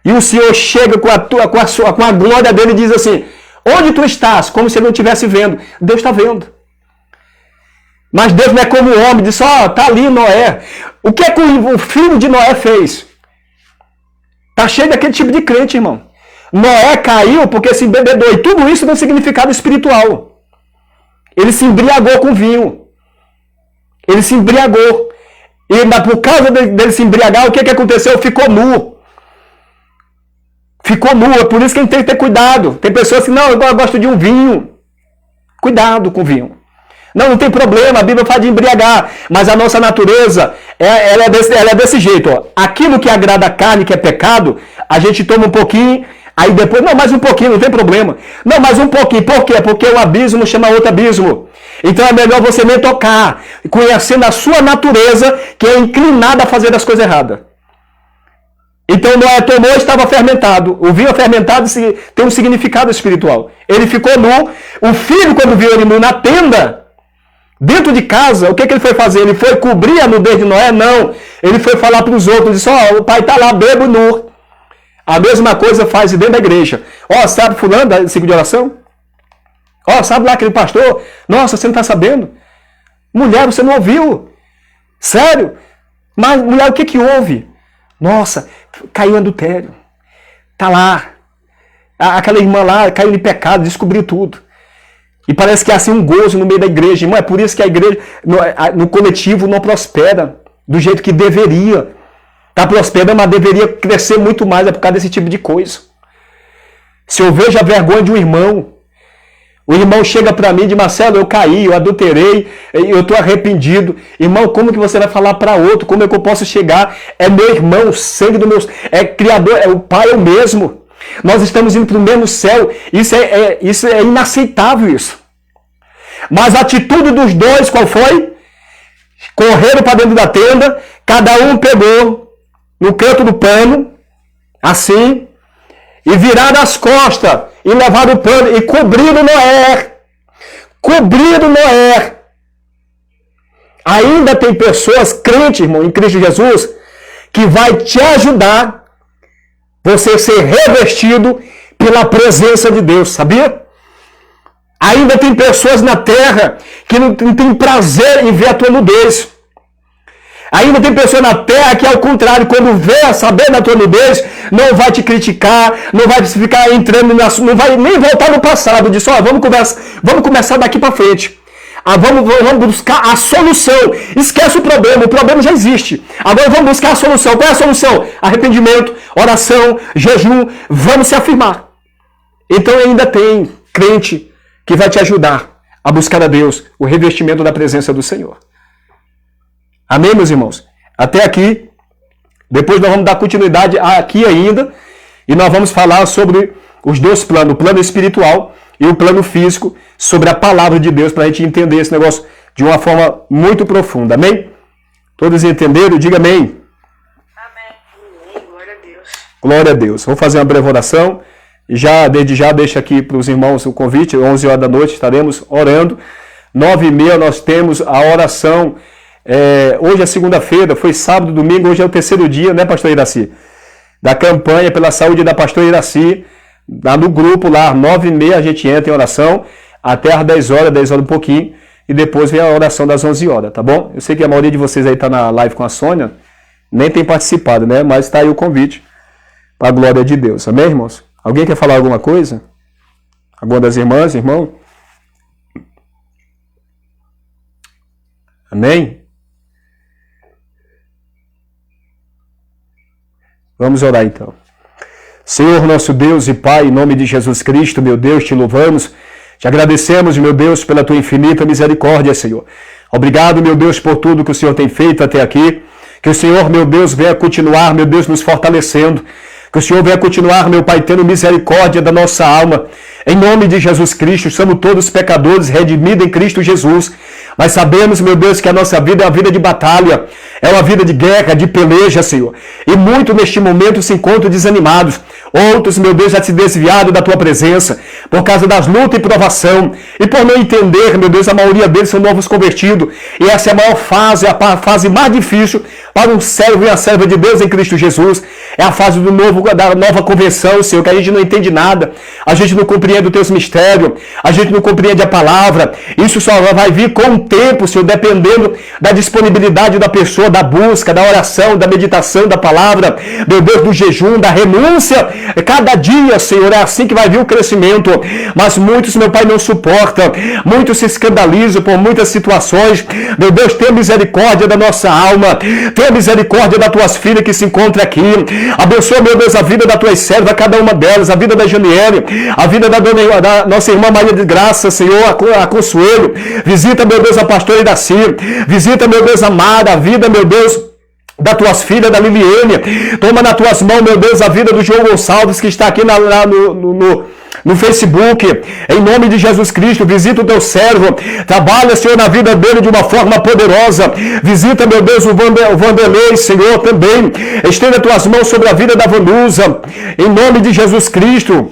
E o Senhor chega com a glória dele e diz assim, onde tu estás? Como se ele não estivesse vendo. Deus está vendo. Mas Deus não é como o homem, diz, está ali Noé. O que é que o filho de Noé fez? Está cheio daquele tipo de crente, irmão. Noé caiu porque se embebedou. E tudo isso tem um significado espiritual. Ele se embriagou com vinho. Ele se embriagou. E por causa dele se embriagar, o que aconteceu? Ficou nu. Ficou nu. É por isso que a gente tem que ter cuidado. Tem pessoas que, não, eu gosto de um vinho. Cuidado com o vinho. Não tem problema, a Bíblia fala de embriagar. Mas a nossa natureza, ela é desse jeito. Aquilo que agrada a carne, que é pecado, a gente toma um pouquinho. Aí depois, não, mais um pouquinho, não tem problema. Não, mais um pouquinho. Por quê? Porque um abismo chama outro abismo. Então é melhor você nem tocar, conhecendo a sua natureza, que é inclinada a fazer as coisas erradas. Então Noé tomou e estava fermentado. O vinho fermentado tem um significado espiritual. Ele ficou nu. O filho, quando viu ele nu na tenda, dentro de casa, o que ele foi fazer? Ele foi cobrir a nudez de Noé? Não. Ele foi falar para os outros, disse, o pai está lá, bebo nu. A mesma coisa faz dentro da igreja. Sabe fulano da ciclo de oração? Sabe lá aquele pastor? Nossa, você não está sabendo? Mulher, você não ouviu? Sério? Mas, mulher, o que houve? Nossa, caiu em adultério. Está lá. Aquela irmã lá caiu em pecado, descobriu tudo. E parece que é assim um gozo no meio da igreja. Irmão, é por isso que a igreja, no coletivo, não prospera do jeito que deveria. Está prosperando, mas deveria crescer muito mais, é por causa desse tipo de coisa. Se eu vejo a vergonha de um irmão, o irmão chega para mim e diz, Marcelo, eu caí, eu adulterei, eu estou arrependido. Irmão, como que você vai falar para outro? Como é que eu posso chegar? É meu irmão, sangue do meu... É criador, o pai é o mesmo. Nós estamos indo para o mesmo céu. Isso é inaceitável, isso. Mas a atitude dos dois, qual foi? Correram para dentro da tenda, cada um pegou no canto do pano, assim, e viraram as costas, e levaram o pano, e cobriram Noé. Cobriram Noé. Ainda tem pessoas crentes, irmão, em Cristo Jesus, que vai te ajudar você ser revestido pela presença de Deus, sabia? Ainda tem pessoas na terra que não tem prazer em ver a tua nudez. Ainda tem pessoa na terra que, ao contrário, quando vê, saber da tua nudez, não vai te criticar, não vai ficar entrando, não vai nem voltar no passado, diz, ó, vamos começar daqui para frente. Vamos buscar a solução. Esquece o problema já existe. Agora vamos buscar a solução. Qual é a solução? Arrependimento, oração, jejum, vamos se afirmar. Então ainda tem crente que vai te ajudar a buscar a Deus, o revestimento da presença do Senhor. Amém, meus irmãos? Até aqui. Depois nós vamos dar continuidade aqui ainda. E nós vamos falar sobre os dois planos, o plano espiritual e o plano físico, sobre a palavra de Deus, para a gente entender esse negócio de uma forma muito profunda. Amém? Todos entenderam? Diga amém. Amém. Glória a Deus. Glória a Deus. Vou fazer uma breve oração. E desde já deixo aqui para os irmãos o convite. 11 horas da noite estaremos orando. 9h30 nós temos a oração. Hoje é segunda-feira, foi sábado, domingo, hoje é o terceiro dia, né, pastor Iraci? Da campanha pela saúde da pastora Iraci. Lá no grupo, lá, às 9h30 a gente entra em oração, até às 10 horas um pouquinho, e depois vem a oração das 11 horas, tá bom? Eu sei que a maioria de vocês aí está na live com a Sônia, nem tem participado, né? Mas está aí o convite, para a glória de Deus, amém, irmãos? Alguém quer falar alguma coisa? Alguma das irmãs, irmão? Amém? Vamos orar então. Senhor, nosso Deus e Pai, em nome de Jesus Cristo, meu Deus, te louvamos, te agradecemos, meu Deus, pela tua infinita misericórdia, Senhor. Obrigado, meu Deus, por tudo que o Senhor tem feito até aqui. Que o Senhor, meu Deus, venha continuar, meu Deus, nos fortalecendo. Que o Senhor venha continuar, meu Pai, tendo misericórdia da nossa alma. Em nome de Jesus Cristo, somos todos pecadores, redimidos em Cristo Jesus. Mas sabemos, meu Deus, que a nossa vida é uma vida de batalha, é uma vida de guerra, de peleja, Senhor. E muitos neste momento se encontram desanimados. Outros, meu Deus, já se desviaram da tua presença por causa das lutas e provação. E por não entender, meu Deus, a maioria deles são novos convertidos. E essa é a maior fase, a fase mais difícil para um servo e a serva de Deus em Cristo Jesus. É a fase da nova conversão, Senhor, que a gente não entende nada. A gente não compreende os teus mistérios. A gente não compreende a palavra. Isso só vai vir com o tempo, Senhor, dependendo da disponibilidade da pessoa, da busca, da oração, da meditação da palavra, meu Deus, do jejum, da renúncia. Cada dia, Senhor, é assim que vai vir o crescimento. Mas muitos, meu Pai, não suportam. Muitos se escandalizam por muitas situações. Meu Deus, tenha misericórdia da nossa alma. Tenha misericórdia das tuas filhas que se encontram aqui. Abençoa, meu Deus, a vida das tuas servas, cada uma delas, a vida da Janiele, a vida da nossa irmã Maria de Graça, Senhor, a Consuelo. Visita, meu Deus, a pastora Iraci. Visita, meu Deus, amada, a vida, meu Deus, das tuas filhas, da Liliane. Toma nas tuas mãos, meu Deus, a vida do João Gonçalves, que está aqui no Facebook. Em nome de Jesus Cristo, visita o teu servo. Trabalha, Senhor, na vida dele de uma forma poderosa. Visita, meu Deus, o Vanderlei, Senhor, também. Estenda as tuas mãos sobre a vida da Vanusa. Em nome de Jesus Cristo.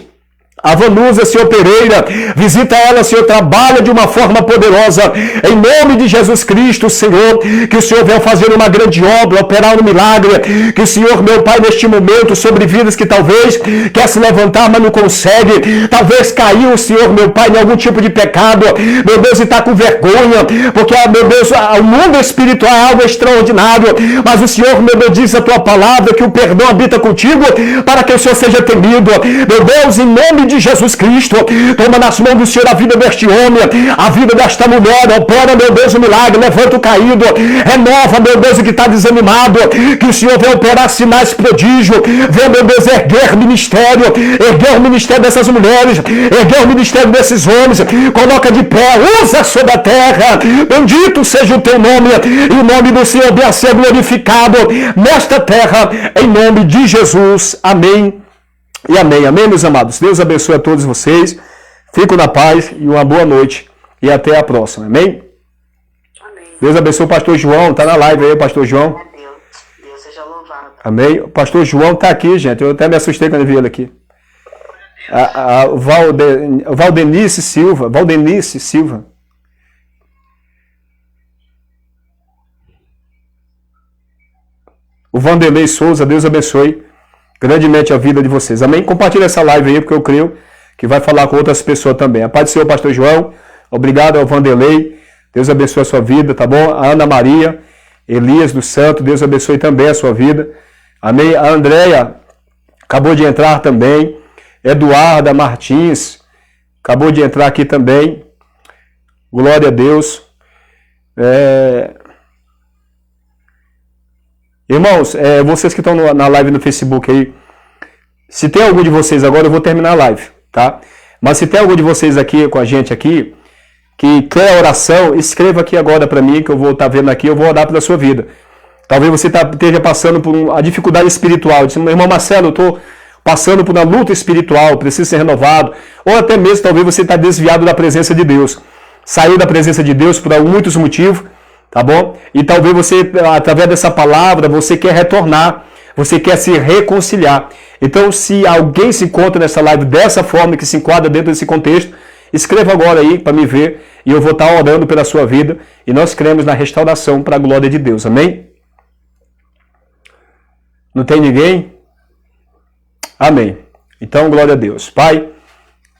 A Vanusa, Senhor Pereira, visita ela, Senhor, trabalha de uma forma poderosa, em nome de Jesus Cristo, Senhor, que o Senhor venha fazer uma grande obra, operar um milagre, que o Senhor, meu Pai, neste momento, sobre vidas que talvez quer se levantar, mas não consegue, talvez caiu, Senhor, meu Pai, em algum tipo de pecado, meu Deus, e está com vergonha, porque, meu Deus, o mundo espiritual é algo extraordinário, mas o Senhor, meu Deus, diz a tua palavra, que o perdão habita contigo, para que o Senhor seja temido, meu Deus, em nome de Jesus Cristo, toma nas mãos do Senhor a vida deste homem, a vida desta mulher, opera, meu Deus, o milagre, levanta o caído, renova, meu Deus, o que está desanimado, que o Senhor venha operar sinais prodígio, venha, meu Deus, erguer o ministério dessas mulheres, erguer o ministério desses homens, coloca de pé, usa sobre a terra, bendito seja o teu nome, e o nome do Senhor venha ser glorificado nesta terra, em nome de Jesus, amém. E amém, amém, meus amados. Deus abençoe a todos vocês. Fico na paz e uma boa noite. E até a próxima, amém? Amém. Deus abençoe o pastor João. Está na live aí, o pastor João. Deus seja louvado. Amém? O pastor João está aqui, gente. Eu até me assustei quando eu vi ele aqui. A Valdenice Silva. O Vanderlei Souza, Deus abençoe grandemente a vida de vocês. Amém? Compartilha essa live aí, porque eu creio que vai falar com outras pessoas também. A paz do Senhor, pastor João. Obrigado ao Vanderlei. Deus abençoe a sua vida, tá bom? A Ana Maria. Elias do Santo, Deus abençoe também a sua vida. Amém. A Andréia acabou de entrar também. Eduarda Martins acabou de entrar aqui também. Glória a Deus. Irmãos, vocês que estão na live no Facebook aí, se tem algum de vocês agora, eu vou terminar a live, tá? Mas se tem algum de vocês aqui com a gente aqui, que quer oração, escreva aqui agora para mim, que eu vou estar vendo aqui, eu vou orar pela sua vida. Talvez você esteja passando por uma dificuldade espiritual. Diz, irmão Marcelo, eu estou passando por uma luta espiritual, preciso ser renovado. Ou até mesmo, talvez você está desviado da presença de Deus. Saiu da presença de Deus por muitos motivos, tá bom? E talvez você, através dessa palavra, você quer retornar, você quer se reconciliar. Então, se alguém se encontra nessa live dessa forma, que se enquadra dentro desse contexto, escreva agora aí para me ver e eu vou estar orando pela sua vida e nós cremos na restauração para a glória de Deus. Amém? Não tem ninguém? Amém. Então, glória a Deus. Pai,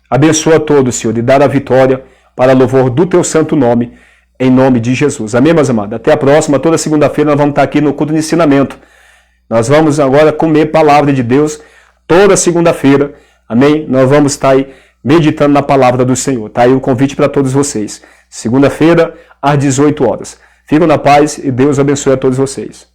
abençoa todos, Senhor, e dar a vitória para louvor do teu santo nome, em nome de Jesus. Amém, meus amados? Até a próxima. Toda segunda-feira nós vamos estar aqui no culto de ensinamento. Nós vamos agora comer palavra de Deus toda segunda-feira. Amém? Nós vamos estar aí meditando na palavra do Senhor. Tá aí o convite para todos vocês. Segunda-feira, às 18 horas. Fiquem na paz e Deus abençoe a todos vocês.